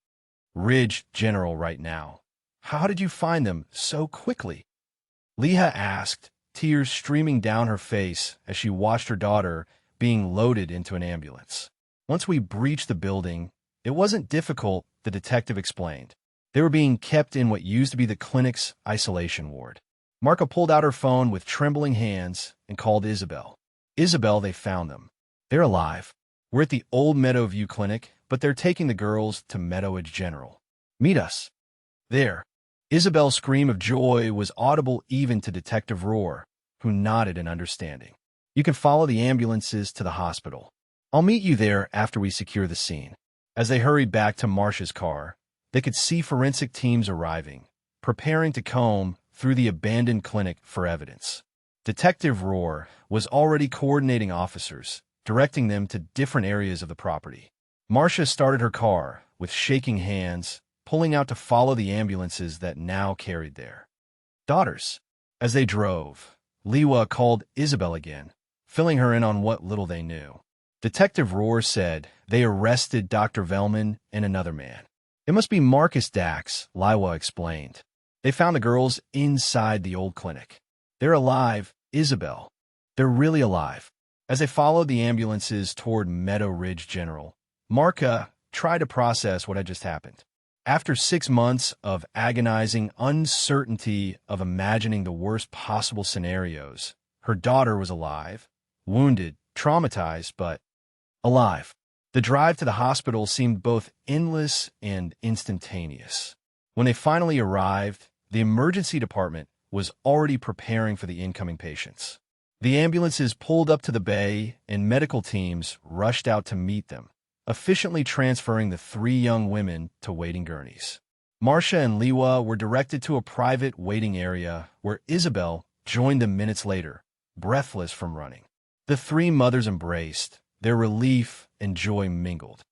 Ridge General right now." "How did you find them so quickly?" Leah asked, tears streaming down her face as she watched her daughter being loaded into an ambulance. "Once we breached the building, it wasn't difficult," the detective explained. "They were being kept in what used to be the clinic's isolation ward." Marca pulled out her phone with trembling hands and called Isabel. "Isabel, they found them. They're alive. We're at the old Meadowview Clinic, but they're taking the girls to Meadowedge General. Meet us there." Isabel's scream of joy was audible even to Detective Rohr, who nodded in understanding. "You can follow the ambulances to the hospital. I'll meet you there after we secure the scene." As they hurried back to Marcia's car, they could see forensic teams arriving, preparing to comb through the abandoned clinic for evidence. Detective Rohr was already coordinating officers, directing them to different areas of the property. Marcia started her car, with shaking hands, pulling out to follow the ambulances that now carried their daughters. As they drove, Liwa called Isabel again, filling her in on what little they knew. Detective Rohr said they arrested Dr. Velman and another man. It must be Marcus Dax, Liwa explained. They found the girls inside the old clinic. They're alive, Isabel. They're really alive. As they followed the ambulances toward Meadow Ridge General, Marca tried to process what had just happened. After 6 months of agonizing uncertainty of imagining the worst possible scenarios, her daughter was alive, wounded, traumatized, but alive. The drive to the hospital seemed both endless and instantaneous. When they finally arrived, the emergency department was already preparing for the incoming patients. The ambulances pulled up to the bay, and medical teams rushed out to meet them, efficiently transferring the 3 young women to waiting gurneys. Marcia and Liwa were directed to a private waiting area where Isabel joined them minutes later, breathless from running. The 3 mothers embraced, their relief and joy mingled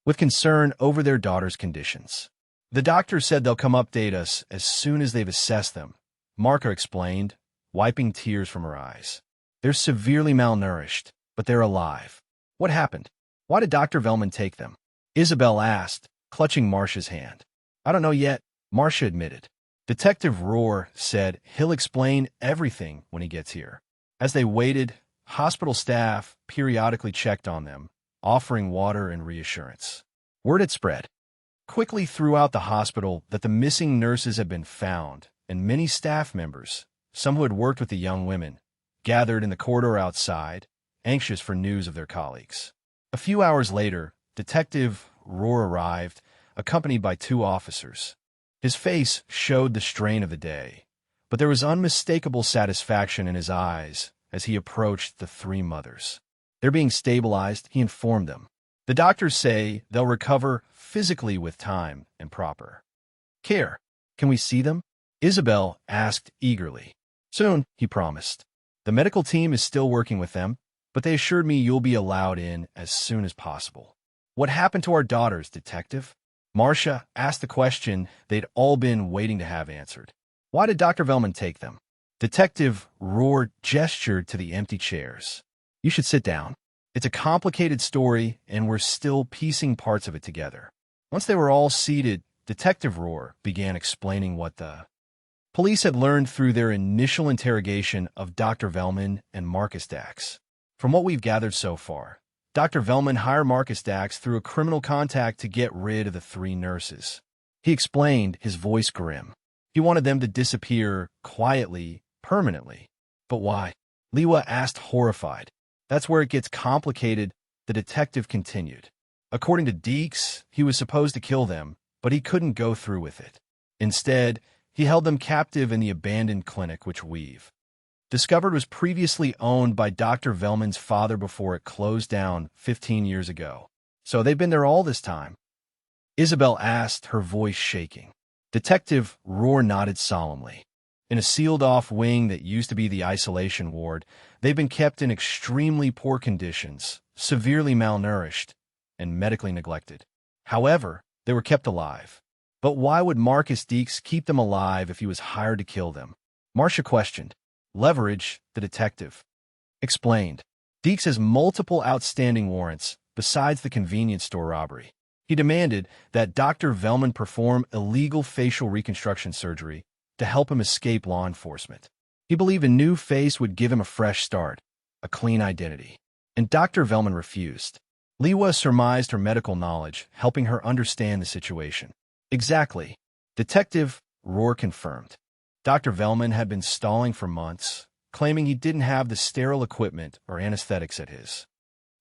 with concern over their daughter's conditions. The doctor said they'll come update us as soon as they've assessed them, Marca explained, wiping tears from her eyes. They're severely malnourished, but they're alive. What happened? Why did Dr. Velman take them? Isabel asked, clutching Marcia's hand. I don't know yet, Marcia admitted. Detective Rohr said he'll explain everything when he gets here. As they waited, hospital staff periodically checked on them, offering water and reassurance. Word had spread quickly throughout the hospital that the missing nurses had been found, and many staff members, some who had worked with the young women, gathered in the corridor outside, anxious for news of their colleagues. A few hours later, Detective Rohr arrived, accompanied by 2 officers. His face showed the strain of the day, but there was unmistakable satisfaction in his eyes as he approached the 3 mothers. They're being stabilized, he informed them. The doctors say they'll recover physically with time and proper care. Can we see them? Isabel asked eagerly. Soon, he promised. The medical team is still working with them, but they assured me you'll be allowed in as soon as possible. What happened to our daughters, Detective? Marcia asked the question they'd all been waiting to have answered. Why did Dr. Velman take them? Detective Rohr gestured to the empty chairs. You should sit down. It's a complicated story, and we're still piecing parts of it together. Once they were all seated, Detective Rohr began explaining what the police had learned through their initial interrogation of Dr. Velman and Marcus Dax. From what we've gathered so far, Dr. Velman hired Marcus Dax through a criminal contact to get rid of the 3 nurses. He explained, his voice grim. He wanted them to disappear quietly, permanently. But why? Liwa asked, horrified. That's where it gets complicated, the detective continued. According to Deeks, he was supposed to kill them, but he couldn't go through with it. Instead, he held them captive in the abandoned clinic which we've discovered was previously owned by Dr. Velman's father before it closed down 15 years ago. So they've been there all this time? Isabel asked, her voice shaking. Detective Rohr nodded solemnly. In a sealed-off wing that used to be the isolation ward, they've been kept in extremely poor conditions, severely malnourished, and medically neglected. However, they were kept alive. But why would Marcus Deeks keep them alive if he was hired to kill them? Marcia questioned. Leverage, the detective explained. Deeks has multiple outstanding warrants, besides the convenience store robbery. He demanded that Dr. Velman perform illegal facial reconstruction surgery to help him escape law enforcement. He believed a new face would give him a fresh start, a clean identity. And Dr. Velman refused. Liwa surmised her medical knowledge, helping her understand the situation. Exactly. Detective Rohr confirmed. Dr. Velman had been stalling for months, claiming he didn't have the sterile equipment or anesthetics at his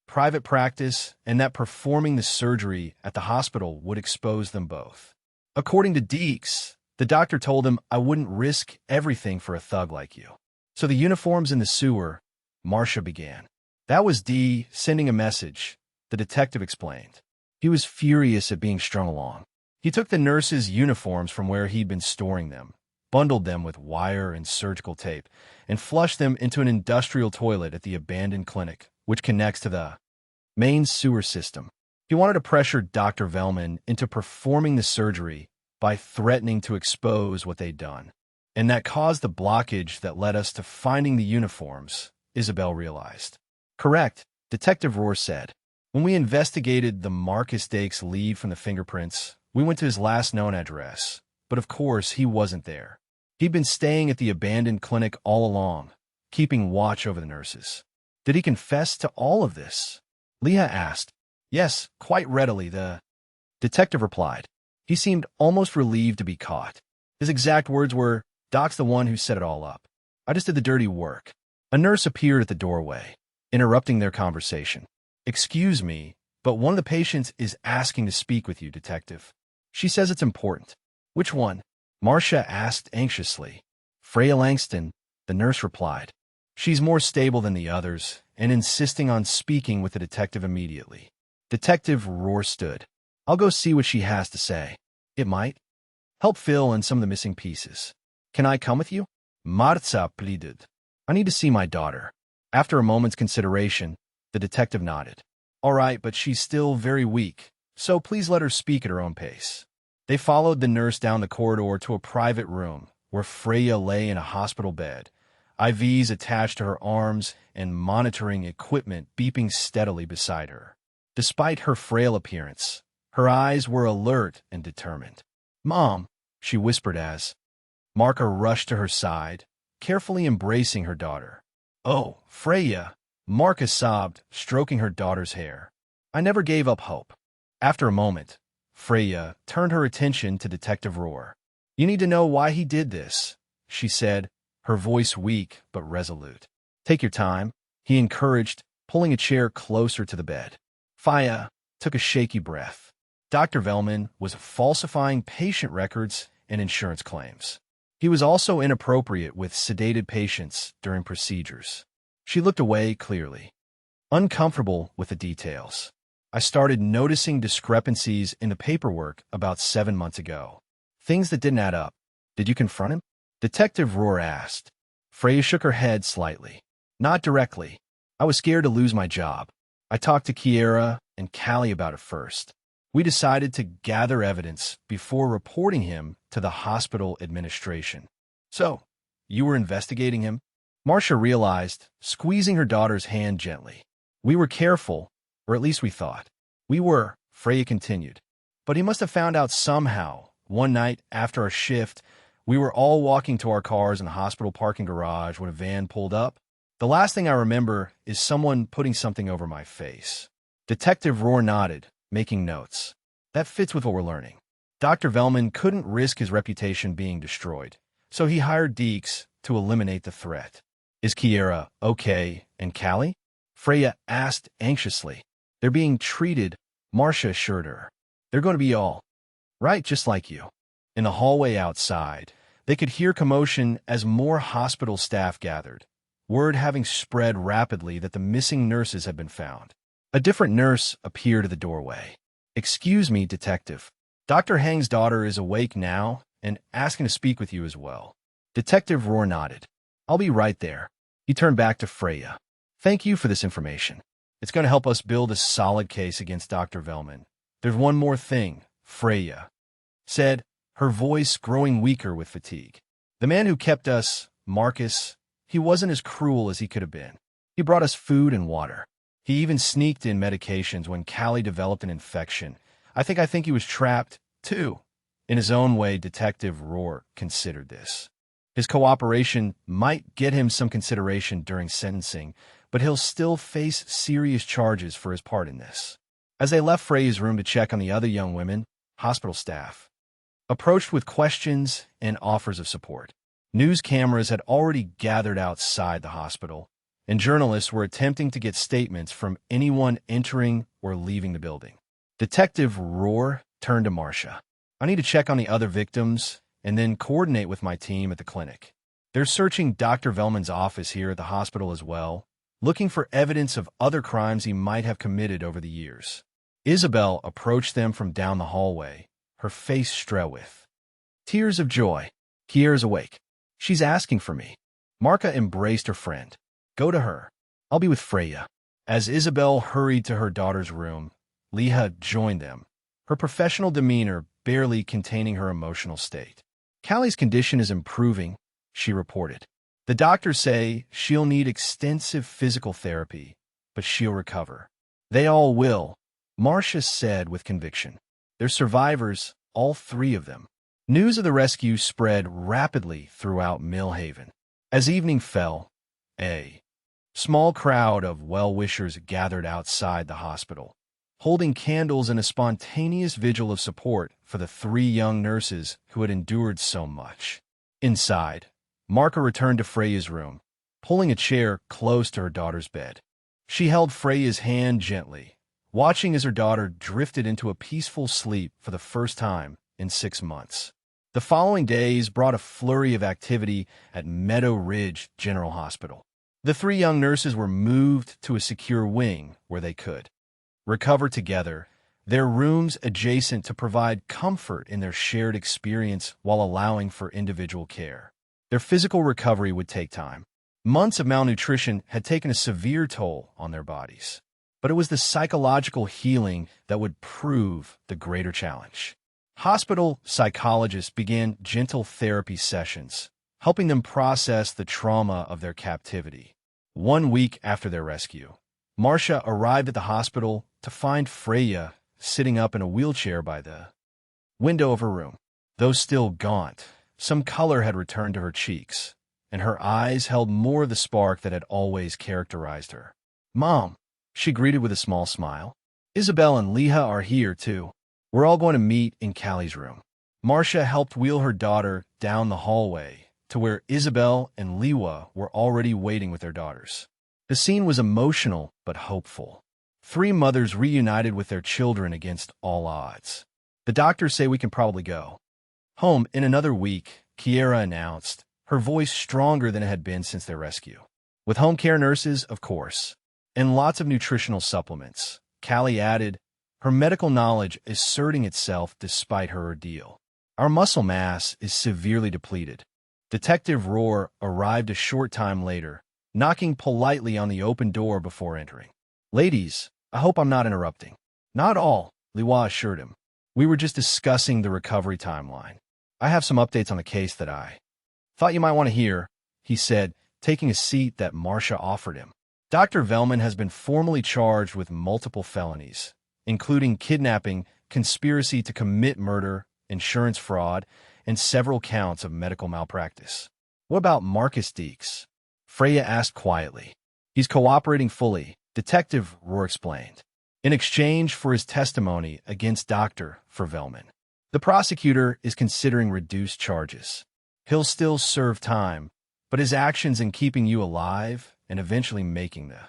private practice, and that performing the surgery at the hospital would expose them both. According to Deeks, the doctor told him, I wouldn't risk everything for a thug like you. So the uniforms in the sewer, Marcia began. That was D sending a message, the detective explained. He was furious at being strung along. He took the nurses' uniforms from where he'd been storing them, bundled them with wire and surgical tape, and flushed them into an industrial toilet at the abandoned clinic, which connects to the main sewer system. He wanted to pressure Dr. Velman into performing the surgery by threatening to expose what they'd done. And that caused the blockage that led us to finding the uniforms, Isabel realized. Correct, Detective Rohr said. When we investigated the Marcus Dakes lead from the fingerprints, we went to his last known address. But of course, he wasn't there. He'd been staying at the abandoned clinic all along, keeping watch over the nurses. Did he confess to all of this? Leah asked. Yes, quite readily, the detective replied. He seemed almost relieved to be caught. His exact words were, "Doc's the one who set it all up. I just did the dirty work." A nurse appeared at the doorway, interrupting their conversation. "Excuse me, but one of the patients is asking to speak with you, detective. She says it's important." "Which one?" Marcia asked anxiously. "Freya Langston," the nurse replied. "She's more stable than the others and insisting on speaking with the detective immediately." Detective Rohr stood. "I'll go see what she has to say. It might help fill in some of the missing pieces. Can I come with you?" Marta pleaded. "I need to see my daughter." After a moment's consideration, the detective nodded. "All right, but she's still very weak, so please let her speak at her own pace." They followed the nurse down the corridor to a private room where Freya lay in a hospital bed, IVs attached to her arms and monitoring equipment beeping steadily beside her. Despite her frail appearance, her eyes were alert and determined. "Mom," she whispered as Marka rushed to her side, carefully embracing her daughter. "Oh, Freya," Marka sobbed, stroking her daughter's hair. "I never gave up hope." After a moment, Freya turned her attention to Detective Rohr. "You need to know why he did this," she said, her voice weak but resolute. "Take your time," he encouraged, pulling a chair closer to the bed. Freya took a shaky breath. Dr. Velman was falsifying patient records and insurance claims. He was also inappropriate with sedated patients during procedures. She looked away clearly, uncomfortable with the details. "I started noticing discrepancies in the paperwork about 7 months ago. Things that didn't add up. Did you confront him?" Detective Rohr asked. Freya shook her head slightly. "Not directly. I was scared to lose my job. I talked to Kiera and Callie about it first. We decided to gather evidence before reporting him to the hospital administration." "So, you were investigating him?" Marcia realized, squeezing her daughter's hand gently. "We were careful, or at least we thought." "We were," Freya continued. "But he must have found out somehow. One night, after our shift, we were all walking to our cars in the hospital parking garage when a van pulled up. The last thing I remember is someone putting something over my face." Detective Rohr nodded, making notes. "That fits with what we're learning. Dr. Velman couldn't risk his reputation being destroyed, so he hired Deeks to eliminate the threat." "Is Kiera okay, and Callie?" Freya asked anxiously. "They're being treated," Marcia assured her. "They're going to be all right, just like you." In the hallway outside, they could hear commotion as more hospital staff gathered, word having spread rapidly that the missing nurses had been found. A different nurse appeared at the doorway. "Excuse me, detective. Dr. Hang's daughter is awake now and asking to speak with you as well." Detective Rohr nodded. "I'll be right there." He turned back to Freya. "Thank you for this information. It's going to help us build a solid case against Dr. Velman. There's one more thing," Freya said, her voice growing weaker with fatigue. "The man who kept us, Marcus, he wasn't as cruel as he could have been. He brought us food and water. He even sneaked in medications when Callie developed an infection. I think he was trapped, too." In his own way, Detective Rohr considered this. His cooperation might get him some consideration during sentencing, but he'll still face serious charges for his part in this. As they left Freya's room to check on the other young women, hospital staff approached with questions and offers of support. News cameras had already gathered outside the hospital, and journalists were attempting to get statements from anyone entering or leaving the building. Detective Rohr turned to Marcia. "I need to check on the other victims and then coordinate with my team at the clinic. They're searching Dr. Velman's office here at the hospital as well, looking for evidence of other crimes he might have committed over the years." Isabel approached them from down the hallway, her face strewn with tears of joy. "Kiera's awake. She's asking for me." Marka embraced her friend. "Go to her. I'll be with Freya." As Isabel hurried to her daughter's room, Leah joined them, her professional demeanor barely containing her emotional state. "Callie's condition is improving," she reported. "The doctors say she'll need extensive physical therapy, but she'll recover." "They all will," Marcia said with conviction. "They're survivors, all three of them." News of the rescue spread rapidly throughout Millhaven. As evening fell, a small crowd of well-wishers gathered outside the hospital, holding candles in a spontaneous vigil of support for the three young nurses who had endured so much. Inside, Marka returned to Freya's room, pulling a chair close to her daughter's bed. She held Freya's hand gently, watching as her daughter drifted into a peaceful sleep for the first time in 6 months. The following days brought a flurry of activity at Meadow Ridge General Hospital. The three young nurses were moved to a secure wing where they could recover together, their rooms adjacent to provide comfort in their shared experience while allowing for individual care. Their physical recovery would take time. Months of malnutrition had taken a severe toll on their bodies, but it was the psychological healing that would prove the greater challenge. Hospital psychologists began gentle therapy sessions, helping them process the trauma of their captivity. 1 week after their rescue, Marcia arrived at the hospital to find Freya sitting up in a wheelchair by the window of her room. Though still gaunt, some color had returned to her cheeks, and her eyes held more of the spark that had always characterized her. "Mom," she greeted with a small smile. "Isabel and Leah are here, too. We're all going to meet in Callie's room." Marcia helped wheel her daughter down the hallway to where Isabel and Lewa were already waiting with their daughters. The scene was emotional but hopeful. Three mothers reunited with their children against all odds. "The doctors say we can probably go home in another week," Kiera announced, her voice stronger than it had been since their rescue. "With home care nurses, of course, and lots of nutritional supplements," Callie added, her medical knowledge asserting itself despite her ordeal. "Our muscle mass is severely depleted." Detective Rohr arrived a short time later, knocking politely on the open door before entering. "Ladies, I hope I'm not interrupting." "Not all," Liwa assured him. "We were just discussing the recovery timeline. I have some updates on the case that I thought you might want to hear," he said, taking a seat that Marcia offered him. "Dr. Velman has been formally charged with multiple felonies, including kidnapping, conspiracy to commit murder, insurance fraud, and several counts of medical malpractice." "What about Marcus Deeks?" Freya asked quietly. "He's cooperating fully," Detective Rohr explained, "in exchange for his testimony against Dr. Velman. The prosecutor is considering reduced charges. He'll still serve time, but his actions in keeping you alive and eventually making the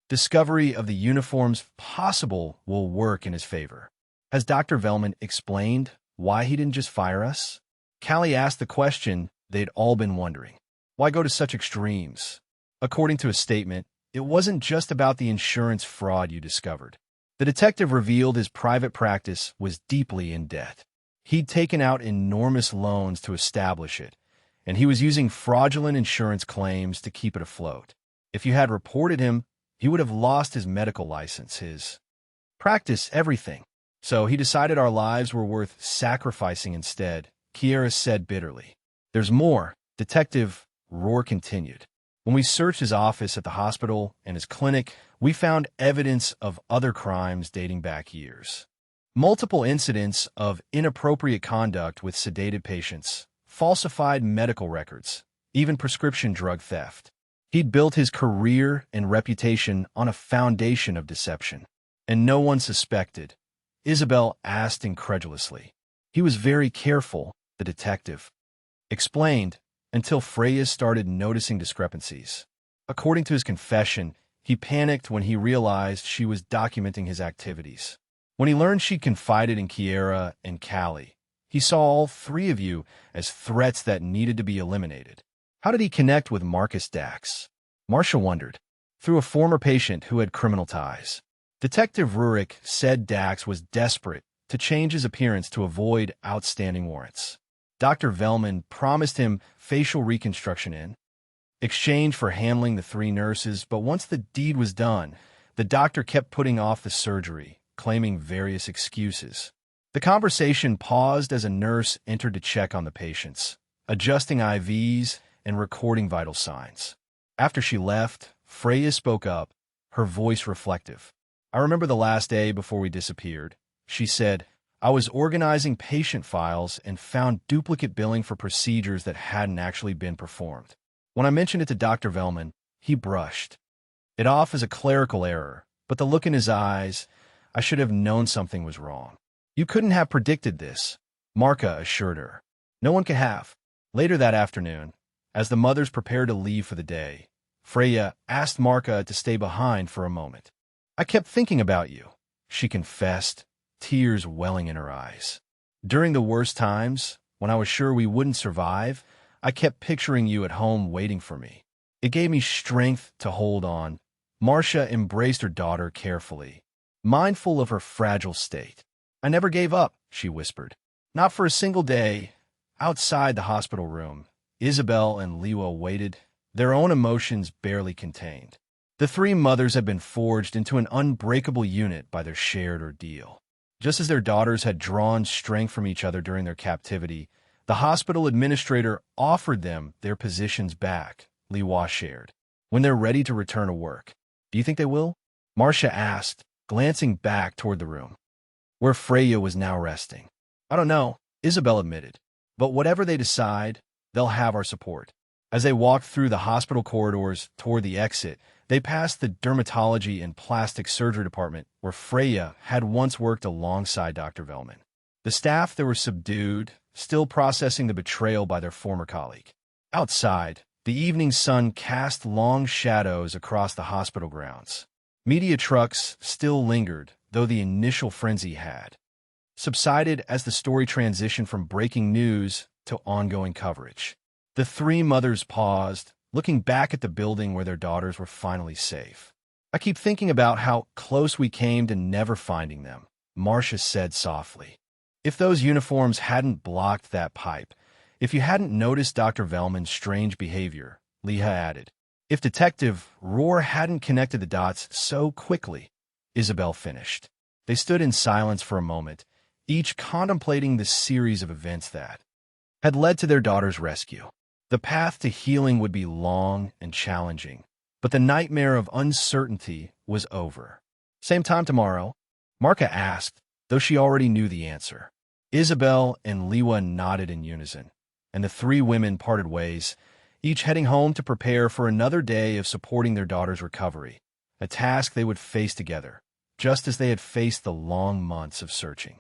discovery of the uniforms possible will work in his favor." "Has Dr. Velman explained why he didn't just fire us?" Callie asked the question they'd all been wondering. "Why go to such extremes?" According to a statement, it wasn't just about the insurance fraud you discovered. The detective revealed his private practice was deeply in debt. He'd taken out enormous loans to establish it, and he was using fraudulent insurance claims to keep it afloat. If you had reported him, he would have lost his medical license, his practice, everything. So he decided our lives were worth sacrificing instead, Kiera said bitterly. "There's more," Detective Rohr continued. "When we searched his office at the hospital and his clinic, we found evidence of other crimes dating back years. Multiple incidents of inappropriate conduct with sedated patients, falsified medical records, even prescription drug theft. He'd built his career and reputation on a foundation of deception. And no one suspected," Isabel asked incredulously. "He was very careful," the detective explained, until Freya started noticing discrepancies. According to his confession, he panicked when he realized she was documenting his activities. When he learned she confided in Kiera and Callie, he saw all three of you as threats that needed to be eliminated. How did he connect with Marcus Dax? Marcia wondered. Through a former patient who had criminal ties. Detective Rurik said Dax was desperate to change his appearance to avoid outstanding warrants. Dr. Velman promised him facial reconstruction in exchange for handling the three nurses, but once the deed was done, the doctor kept putting off the surgery, claiming various excuses. The conversation paused as a nurse entered to check on the patients, adjusting IVs and recording vital signs. After she left, Freya spoke up, her voice reflective. "I remember the last day before we disappeared," she said. "I was organizing patient files and found duplicate billing for procedures that hadn't actually been performed. When I mentioned it to Dr. Velman, he brushed it off as a clerical error, but the look in his eyes, I should have known something was wrong." "You couldn't have predicted this," Marka assured her. "No one could have." Later that afternoon, as the mothers prepared to leave for the day, Freya asked Marka to stay behind for a moment. "I kept thinking about you," she confessed, tears welling in her eyes. "During the worst times, when I was sure we wouldn't survive, I kept picturing you at home waiting for me. It gave me strength to hold on." Marcia embraced her daughter carefully, mindful of her fragile state. "I never gave up," she whispered. "Not for a single day." Outside the hospital room, Isabel and Liwa waited, their own emotions barely contained. The three mothers had been forged into an unbreakable unit by their shared ordeal. Just as their daughters had drawn strength from each other during their captivity, the hospital administrator offered them their positions back, Liwa shared, when they're ready to return to work. "Do you think they will?" Marcia asked, glancing back toward the room, where Freya was now resting. "I don't know," Isabel admitted, "but whatever they decide, they'll have our support." As they walked through the hospital corridors toward the exit, they passed the dermatology and plastic surgery department where Freya had once worked alongside Dr. Velman. The staff there were subdued, still processing the betrayal by their former colleague. Outside, the evening sun cast long shadows across the hospital grounds. Media trucks still lingered, though the initial frenzy had subsided as the story transitioned from breaking news to ongoing coverage. The three mothers paused, looking back at the building where their daughters were finally safe. "I keep thinking about how close we came to never finding them," Marcia said softly. "If those uniforms hadn't blocked that pipe, if you hadn't noticed Dr. Velman's strange behavior," Leah added. "If Detective Rohr hadn't connected the dots so quickly," Isabel finished. They stood in silence for a moment, each contemplating the series of events that had led to their daughter's rescue. The path to healing would be long and challenging, but the nightmare of uncertainty was over. "Same time tomorrow?" Marka asked, though she already knew the answer. Isabel and Liwa nodded in unison, and the three women parted ways, each heading home to prepare for another day of supporting their daughter's recovery, a task they would face together, just as they had faced the long months of searching.